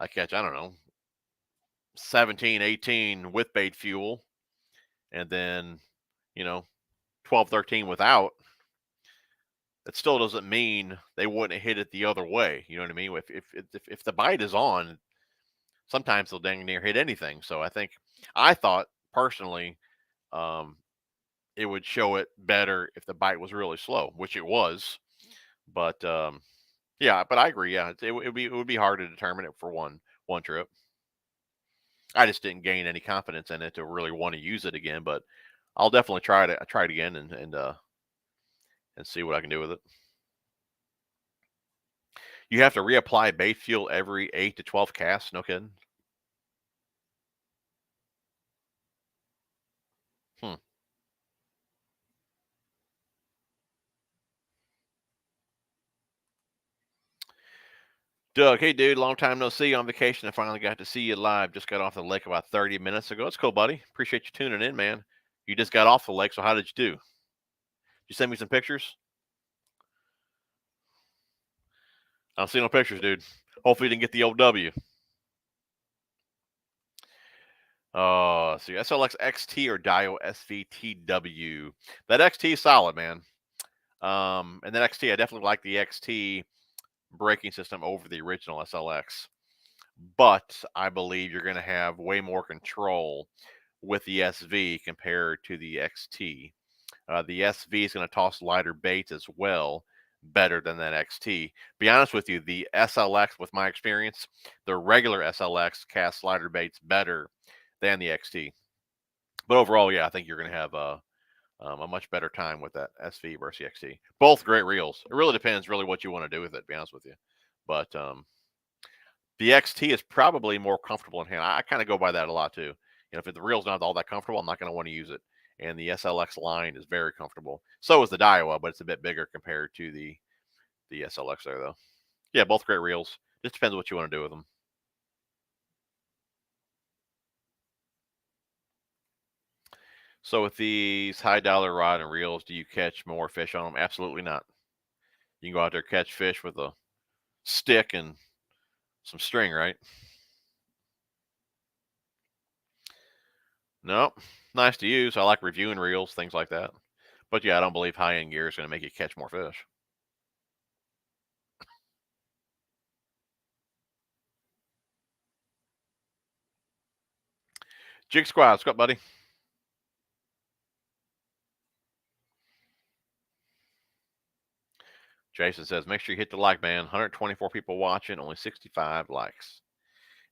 I catch, I don't know, 17, 18 with bait fuel, and then, 12, 13 without, it still doesn't mean they wouldn't hit it the other way. You know what I mean? If the bite is on, sometimes they'll dang near hit anything. So I thought personally, it would show it better if the bite was really slow, which it was. But yeah, but I agree. Yeah, it would be hard to determine it for one trip. I just didn't gain any confidence in it to really want to use it again. But I'll definitely try it again and see what I can do with it. You have to reapply bait fuel every 8 to 12 casts. No kidding. Doug, hey dude, long time no see. On vacation, I finally got to see you live. Just got off the lake about 30 minutes ago. It's cool, buddy. Appreciate you tuning in, man. You just got off the lake, so how did you do? Did you send me some pictures? I don't see no pictures, dude. Hopefully you didn't get the old W. See, SLX XT or Dio SVTW. That XT is solid, man. And that XT, I definitely like the XT braking system over the original SLX. But I believe you're going to have way more control with the SV compared to the XT. The SV is going to toss lighter baits as well, better than that XT. Be honest with you, the SLX, with my experience, the regular SLX casts lighter baits better than the XT. But overall, yeah, I think you're going to have a much better time with that SV versus the XT. Both great reels. It really depends really what you want to do with it, to be honest with you. But the XT is probably more comfortable in hand. I kind of go by that a lot too. If the reel's not all that comfortable, I'm not going to want to use it. And the SLX line is very comfortable. So is the Daiwa, but it's a bit bigger compared to the SLX there, though. Yeah, both great reels. Just depends what you want to do with them. So with these high dollar rod and reels, do you catch more fish on them? Absolutely not. You can go out there catch fish with a stick and some string, right? No, nice to use. I like reviewing reels, things like that. But yeah, I don't believe high-end gear is going to make you catch more fish. Jig Squad, what's up, buddy? Jason says, make sure you hit the like, man. 124 people watching, only 65 likes.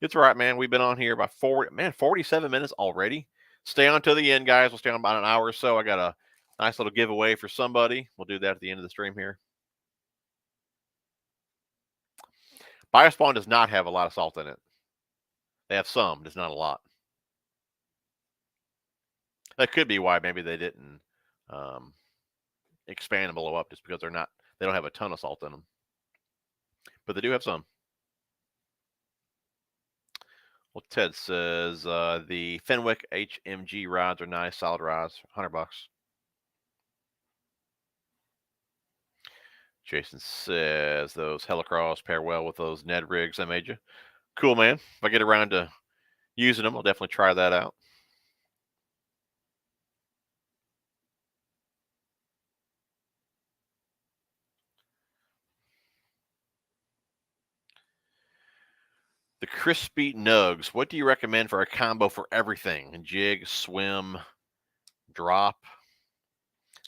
It's all right, man. We've been on here about 47 minutes already. Stay on till the end, guys. We'll stay on about an hour or so. I got a nice little giveaway for somebody. We'll do that at the end of the stream here. Biospawn does not have a lot of salt in it. They have some, just not a lot. That could be why maybe they didn't expand and blow up, just because they don't have a ton of salt in them. But they do have some. Well, Ted says the Fenwick HMG rods are nice, solid rods, $100. Jason says those Helicross pair well with those Ned rigs I made you. Cool, man. If I get around to using them, I'll definitely try that out. The Crispy Nugs. What do you recommend for a combo for everything? Jig, swim, drop?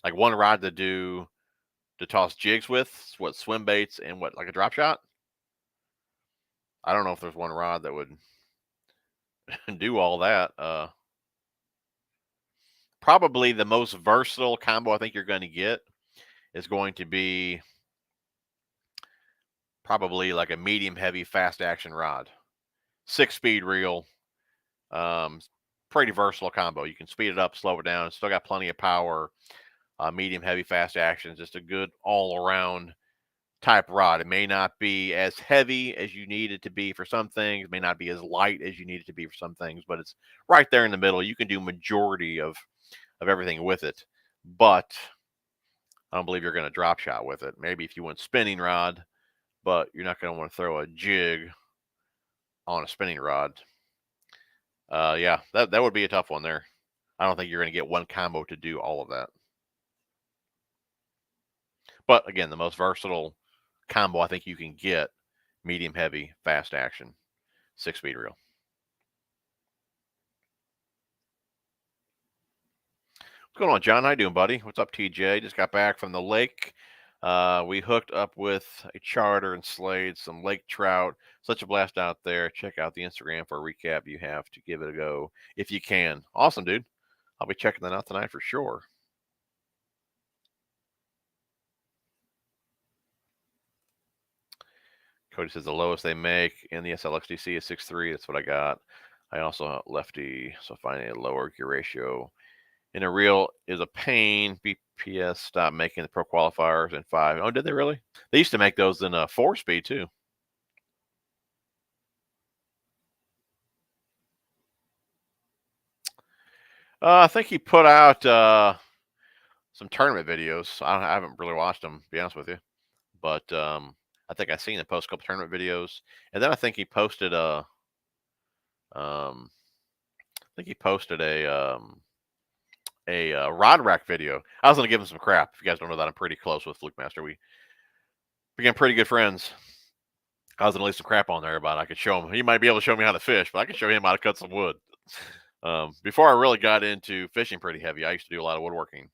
Like one rod to toss jigs with? What, swim baits and what, like a drop shot? I don't know if there's one rod that would do all that. Probably the most versatile combo I think you're going to get is going to be probably like a medium heavy fast action rod. 6-speed reel. Pretty versatile combo. You can speed it up, slow it down. It's still got plenty of power. Medium heavy fast action. Just a good all around type rod. It may not be as heavy as you need it to be for some things. It may not be as light as you need it to be for some things, but it's right there in the middle. You can do majority of everything with it. But I don't believe you're going to drop shot with it. Maybe if you want spinning rod, but you're not going to want to throw a jig on a spinning rod. Yeah, that would be a tough one there. I don't think you're going to get one combo to do all of that. But again, the most versatile combo I think you can get, medium heavy, fast action, 6-speed reel. What's going on, John? How you doing, buddy? What's up, TJ? Just got back from the lake. We hooked up with a charter and slayed some lake trout. Such a blast out there. Check out the Instagram for a recap. You have to give it a go if you can. Awesome, dude. I'll be checking that out tonight for sure. Cody says the lowest they make in the SLXDC is 6.3. That's what I got. I also lefty, so finding a lower gear ratio in a reel is a pain. BPS stopped making the pro qualifiers in 5. Oh, did they really? They used to make those in 4-speed too. I think he put out some tournament videos. I haven't really watched them, to be honest with you, but I think I seen him post a couple tournament videos, and then I think he posted a rod rack video. I was gonna give him some crap. If you guys don't know that, I'm pretty close with Fluke Master. We became pretty good friends. I was gonna leave some crap on there about I could show him. He might be able to show me how to fish, but I could show him how to cut some wood. Before I really got into fishing pretty heavy, I used to do a lot of woodworking,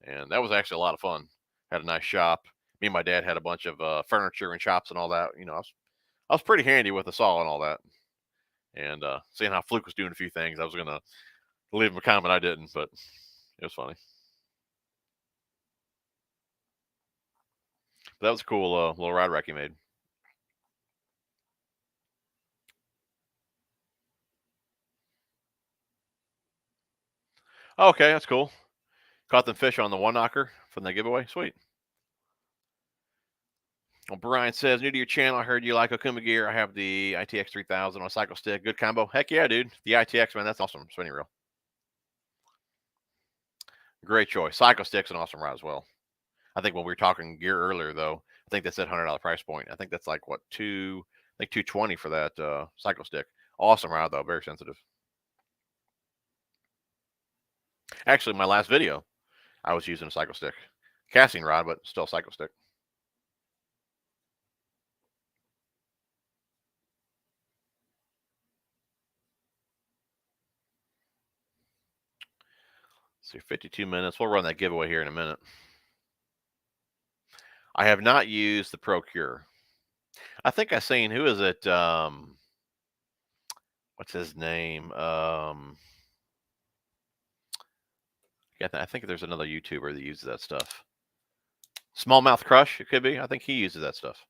and that was actually a lot of fun. Had a nice shop. Me and my dad had a bunch of furniture and shops and all that. You know, I was pretty handy with the saw and all that. And seeing how Fluke was doing a few things, I was gonna leave him a comment. I didn't, but it was funny. But that was a cool little rod rack he made. Oh, okay, that's cool. Caught them fish on the one knocker from the giveaway. Sweet. Well, Brian says, new to your channel. I heard you like Okuma gear. I have the ITX 3000 on a cycle stick. Good combo. Heck yeah, dude. The ITX, man, that's awesome. Spinning reel. Great choice. Cycle stick's an awesome rod as well. I think when we were talking gear earlier, though, I think that's at $100 price point. I think that's like what I think $220 for that cycle stick. Awesome rod though, very sensitive. Actually, my last video, I was using a cycle stick, casting rod, but still cycle stick. Let's see, 52 minutes. We'll run that giveaway here in a minute. I have not used the Procure. I think I seen, who is it? What's his name? Yeah, I think there's another YouTuber that uses that stuff. Smallmouth Crush, it could be. I think he uses that stuff.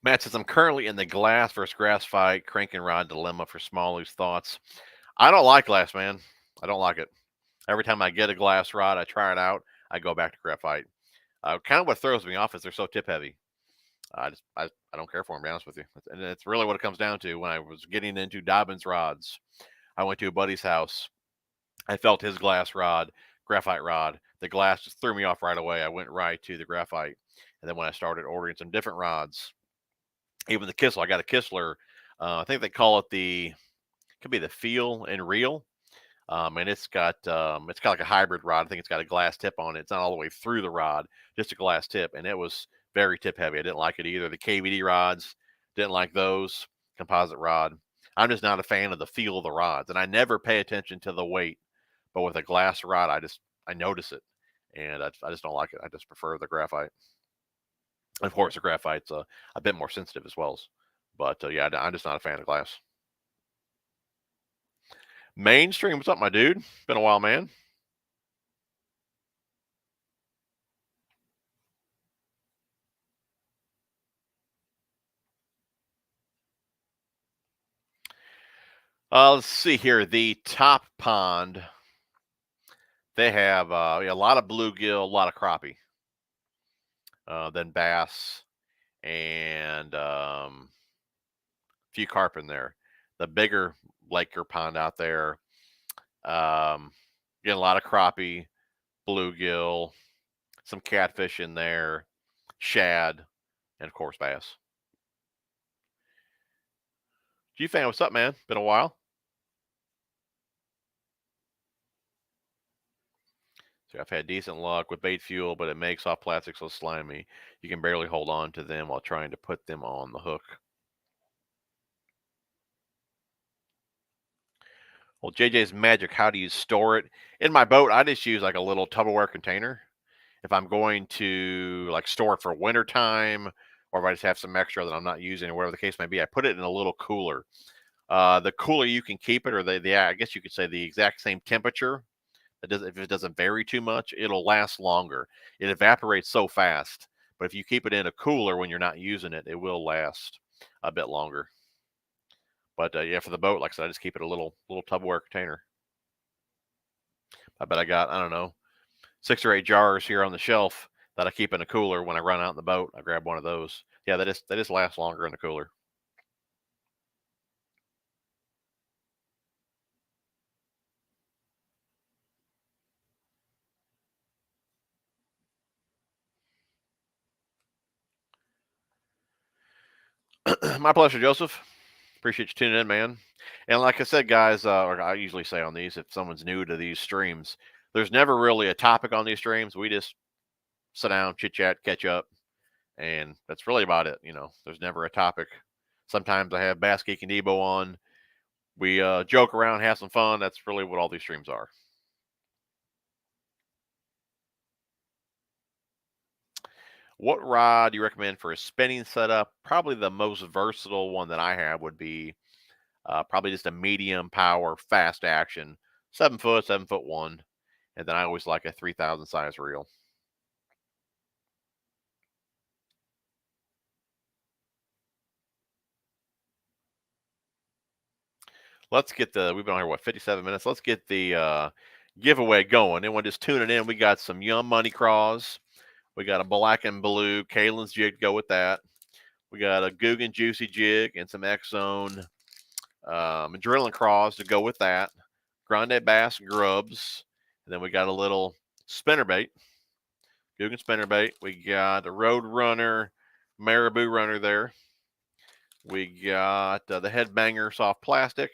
Matt says, I'm currently in the glass versus grass fight, crank and rod dilemma for small loose thoughts. I don't like glass, man. I don't like it. Every time I get a glass rod, I try it out, I go back to graphite. Kind of what throws me off is they're so tip heavy. I don't care for them, to be honest with you. And it's really what it comes down to. When I was getting into Dobbins rods, I went to a buddy's house. I felt his glass rod, graphite rod. The glass just threw me off right away. I went right to the graphite. And then when I started ordering some different rods, even the Kistler, I got a Kistler. I think they call it could be the Feel and Reel. And it's got like a hybrid rod. I think it's got a glass tip on it. It's not all the way through the rod, just a glass tip. And it was very tip heavy. I didn't like it either. The KVD rods, didn't like those. Composite rod. I'm just not a fan of the feel of the rods. And I never pay attention to the weight. But with a glass rod, I notice it. And I just don't like it. I just prefer the graphite. Of course, the graphite's a bit more sensitive as well. But yeah, I'm just not a fan of glass. Mainstream, what's up, my dude? Been a while, man. Let's see here. The top pond, they have a lot of bluegill, a lot of crappie, then bass, and a few carp in there. The bigger Laker pond out there, getting a lot of crappie, bluegill, some catfish in there, shad, and of course bass. G-Fan, what's up, man? Been a while. So I've had decent luck with bait fuel, but it makes soft plastic so slimy you can barely hold on to them while trying to put them on the hook. Well, JJ's Magic, how do you store it? In my boat, I just use like a little Tupperware container. If I'm going to like store it for winter time, or if I just have some extra that I'm not using, or whatever the case may be, I put it in a little cooler. The cooler you can keep it, or I guess you could say the exact same temperature. If it doesn't vary too much, it'll last longer. It evaporates so fast, but if you keep it in a cooler when you're not using it, it will last a bit longer. But yeah, for the boat, like I said, I just keep it a little Tupperware container. I bet I got, I don't know, 6 or 8 jars here on the shelf that I keep in a cooler. When I run out in the boat, I grab one of those. Yeah, that just lasts longer in the cooler. My pleasure, Joseph. Appreciate you tuning in, man. And like I said, guys, or I usually say on these, if someone's new to these streams, there's never really a topic on these streams. We just sit down, chit chat, catch up, and that's really about it. There's never a topic. Sometimes I have Bass Geek and Debo on. We joke around, have some fun. That's really what all these streams are. What rod do you recommend for a spinning setup? Probably the most versatile one that I have would be probably just a medium power, fast action, 7 foot, 7'1", and then I always like a 3,000 size reel. Let's get we've been on here, 57 minutes. Let's get the giveaway going. Anyone just tuning in, we got some Yum Money Craws. We got a black and blue Kalen's jig to go with that. We got a Guggen Juicy jig and some X-Zone Adrenaline Craws to go with that. Grande Bass Grubs. And then we got a little spinnerbait, Guggen spinnerbait. We got the Road Runner, Marabou Runner there. We got the Headbanger soft plastic.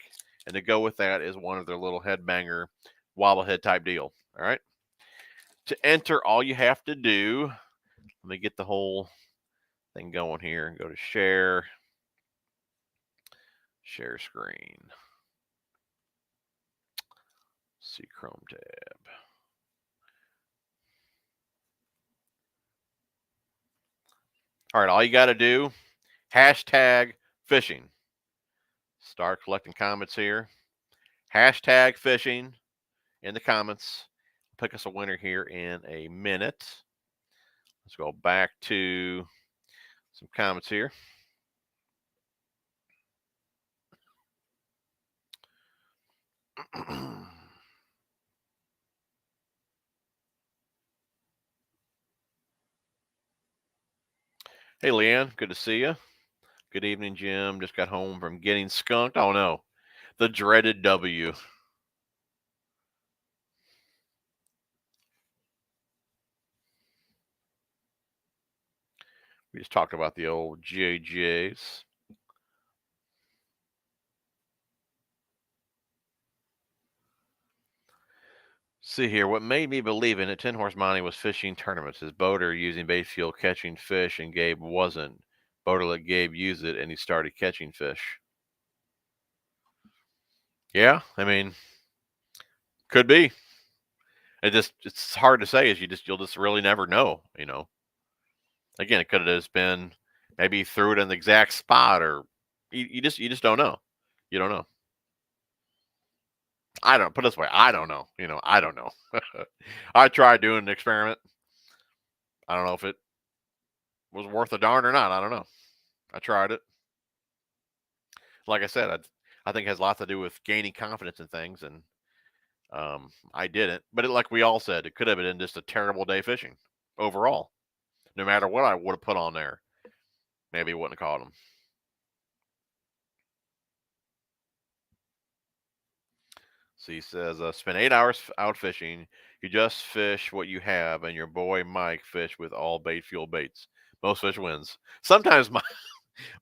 And to go with that is one of their little Headbanger wobblehead type deal. All right. To enter, all you have to do, let me get the whole thing going here. Go to share screen. See Chrome tab. All right, all you got to do, hashtag fishing. Start collecting comments here. Hashtag fishing in the comments. Pick us a winner here in a minute. Let's go back to some comments here. Hey, Leanne, good to see you. Good evening, Jim. Just got home from getting skunked. Oh, no. The dreaded W. We just talked about the old JJs. See here, what made me believe in it, 10 Horse Monty was fishing tournaments. His boater using bait fuel catching fish, and Gabe wasn't. Boater let Gabe use it, and he started catching fish. Yeah, I mean, could be. It's hard to say. You'll just really never know. Again, it could have just been maybe he threw it in the exact spot, or you just don't know. You don't know. I don't put it this way. I don't know. I don't know. I tried doing an experiment. I don't know if it was worth a darn or not. I don't know. I tried it. Like I said, I think it has lots to do with gaining confidence in things, and I didn't. But like we all said, it could have been just a terrible day fishing overall. No matter what I would have put on there, maybe it wouldn't have caught them. So he says, spend 8 hours out fishing. You just fish what you have, and your boy Mike fish with all bait fuel baits. Most fish wins. Sometimes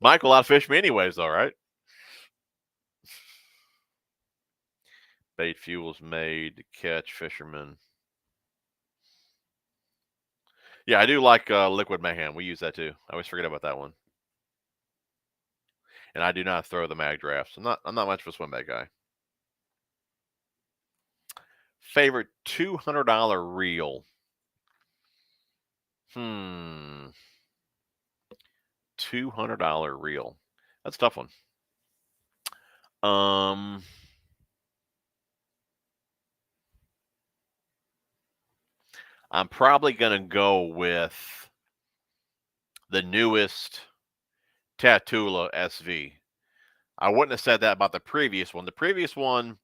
Mike will outfish me anyways, all right? Bait fuel's made to catch fishermen. Yeah, I do like Liquid Mayhem. We use that too. I always forget about that one. And I do not throw the mag drafts. I'm not much of a swim bait guy. favorite $200 reel. $200 reel. That's a tough one. I'm probably going to go with the newest Tatula SV. I wouldn't have said that about the previous one. The previous one,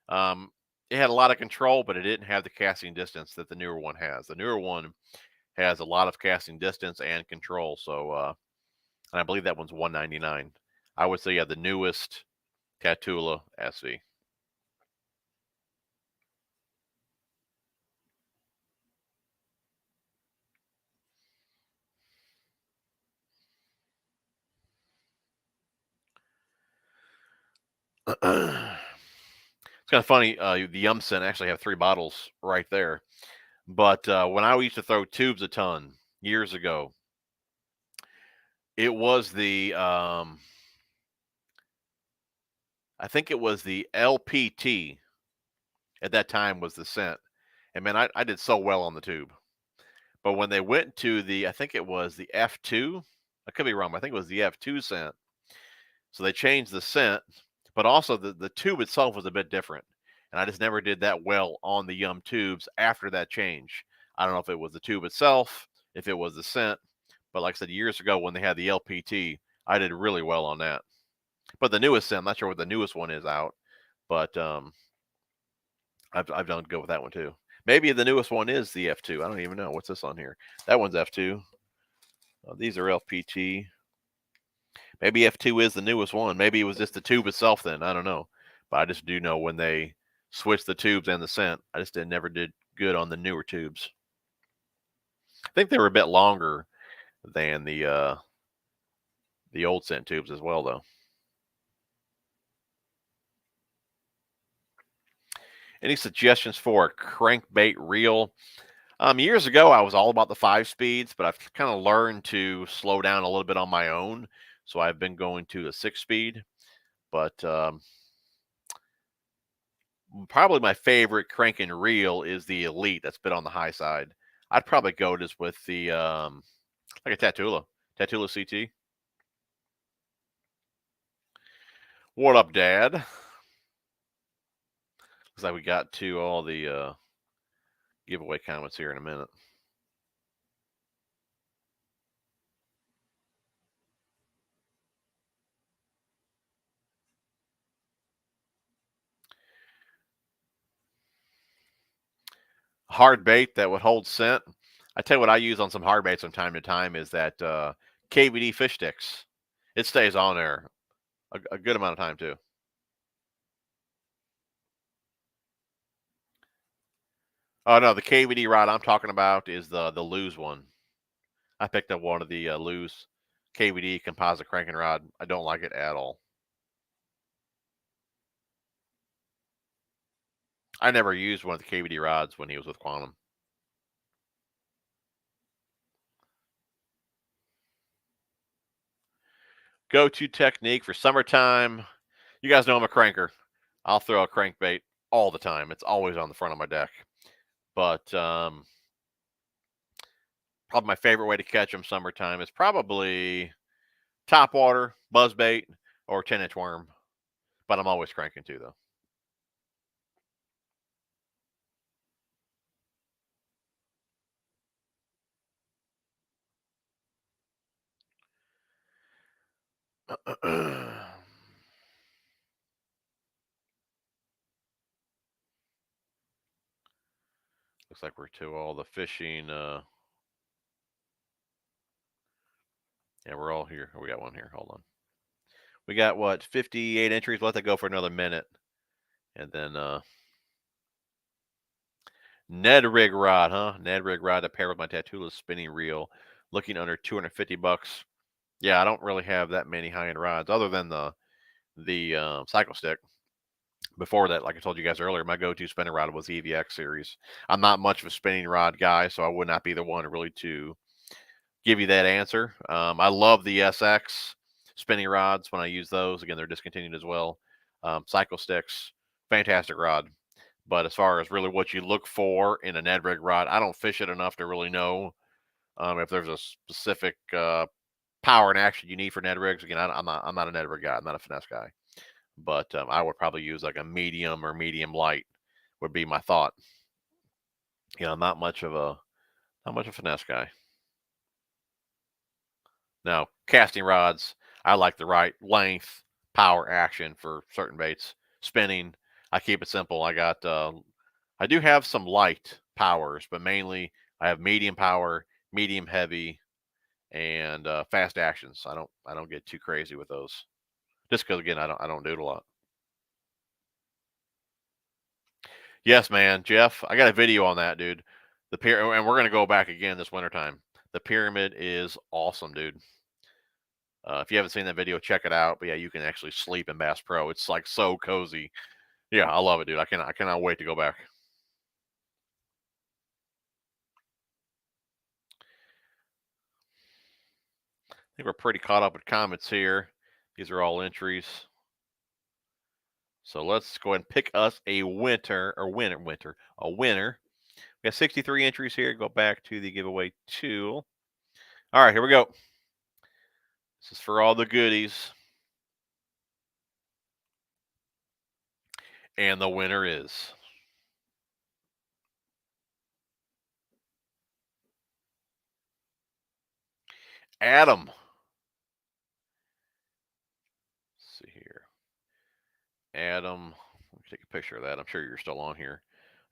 it had a lot of control, but it didn't have the casting distance that the newer one has. The newer one has a lot of casting distance and control. So, and I believe that one's $199. I would say, yeah, the newest Tatula SV. It's kind of funny. The Yumsen actually have 3 bottles right there. But when I used to throw tubes a ton years ago, it was the I think it was the LPT at that time was the scent. And man, I did so well on the tube. But when they went to the, I think it was the F2, I could be wrong, but I think it was the F2 scent. So they changed the scent, but also the tube itself was a bit different. And I just never did that well on the Yum tubes after that change. I don't know if it was the tube itself, if it was the scent, but like I said, years ago when they had the LPT, I did really well on that. But the newest scent, I'm not sure what the newest one is out, but I've done good with that one too. Maybe the newest one is the F2. I don't even know. What's this on here? That one's F2. These are LPT. Maybe F2 is the newest one. Maybe it was just the tube itself then. I don't know. But I just do know when they switched the tubes and the scent, I just never did good on the newer tubes. I think they were a bit longer than the old scent tubes as well, though. Any suggestions for a crankbait reel? Years ago, I was all about the 5 speeds, but I've kind of learned to slow down a little bit on my own. So I've been going to the 6 speed. But probably my favorite crank and reel is the Elite. That's been on the high side. I'd probably go just with the like a Tatula CT. What up, Dad? Looks like we got to all the giveaway comments here in a minute. Hard bait that would hold scent. I tell you what I use on some hard baits from time to time is that KVD fish sticks. It stays on there a good amount of time too. Oh no, the KVD rod I'm talking about is the Lose one. I picked up one of the Lose KVD composite cranking rod. I don't like it at all. I never used one of the KVD rods when he was with Quantum. Go-to technique for summertime. You guys know I'm a cranker. I'll throw a crankbait all the time. It's always on the front of my deck. But probably my favorite way to catch them summertime is probably top water, buzzbait, or 10-inch worm. But I'm always cranking too, though. Looks like we're to all the fishing. Yeah, we're all here. We got one here. Hold on. We got what, 58 entries? Let that go for another minute. And then Ned rig rod, huh? Ned rig rod to pair with my Tatula spinning reel. Looking under $250. Yeah, I don't really have that many high-end rods other than the cycle stick. Before that, like I told you guys earlier, my go-to spinning rod was the EVX series. I'm not much of a spinning rod guy, so I would not be the one really to give you that answer. I love the SX spinning rods when I use those. Again, they're discontinued as well. Cycle sticks, fantastic rod. But as far as really what you look for in a Ned rig rod, I don't fish it enough to really know if there's a specific power and action you need for Ned rigs. Again, I'm not a Ned rig guy. I'm not a finesse guy. But I would probably use like a medium or medium light would be my thought. Not much of a finesse guy. Now, casting rods, I like the right length, power, action for certain baits. Spinning, I keep it simple. I do have some light powers, but mainly I have medium power, medium heavy, and fast actions. I don't get too crazy with those, just because again I don't do it a lot. Yes, man, Jeff, I got a video on that, dude. And we're gonna go back again this wintertime. The pyramid is awesome, dude. If you haven't seen that video, check it out. But yeah, you can actually sleep in Bass Pro. It's like so cozy. Yeah, I love it, dude. I cannot wait to go back. I think we're pretty caught up with comments here. These are all entries. So let's go ahead and pick us a winner. We have 63 entries here. Go back to the giveaway tool. All right, here we go. This is for all the goodies. And the winner is Adam. Let's see here. Adam, let me take a picture of that. I'm sure you're still on here.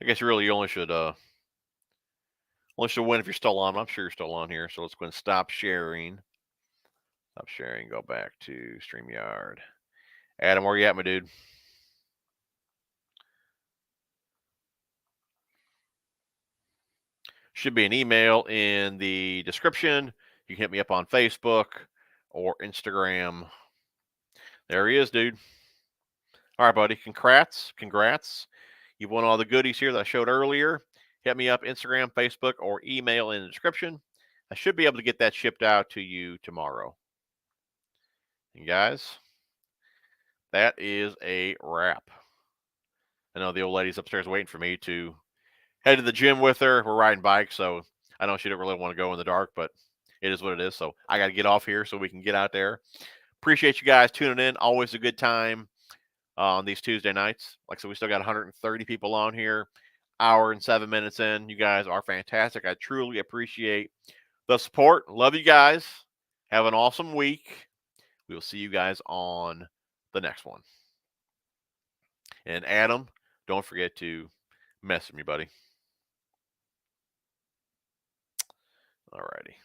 I guess you only should win if you're still on. I'm sure you're still on here. So let's go and stop sharing. Stop sharing. Go back to StreamYard. Adam, where you at, my dude? Should be an email in the description. You can hit me up on Facebook or Instagram. There he is, dude. All right, buddy. Congrats. You've won all the goodies here that I showed earlier. Hit me up Instagram, Facebook, or email in the description. I should be able to get that shipped out to you tomorrow. And guys, that is a wrap. I know the old lady's upstairs waiting for me to head to the gym with her. We're riding bikes, so I know she don't really want to go in the dark, but it is what it is. So I got to get off here so we can get out there. Appreciate you guys tuning in. Always a good time on these Tuesday nights. Like I said, we still got 130 people on here. Hour and 7 minutes in. You guys are fantastic. I truly appreciate the support. Love you guys. Have an awesome week. We will see you guys on the next one. And Adam, don't forget to message me, buddy. Alrighty.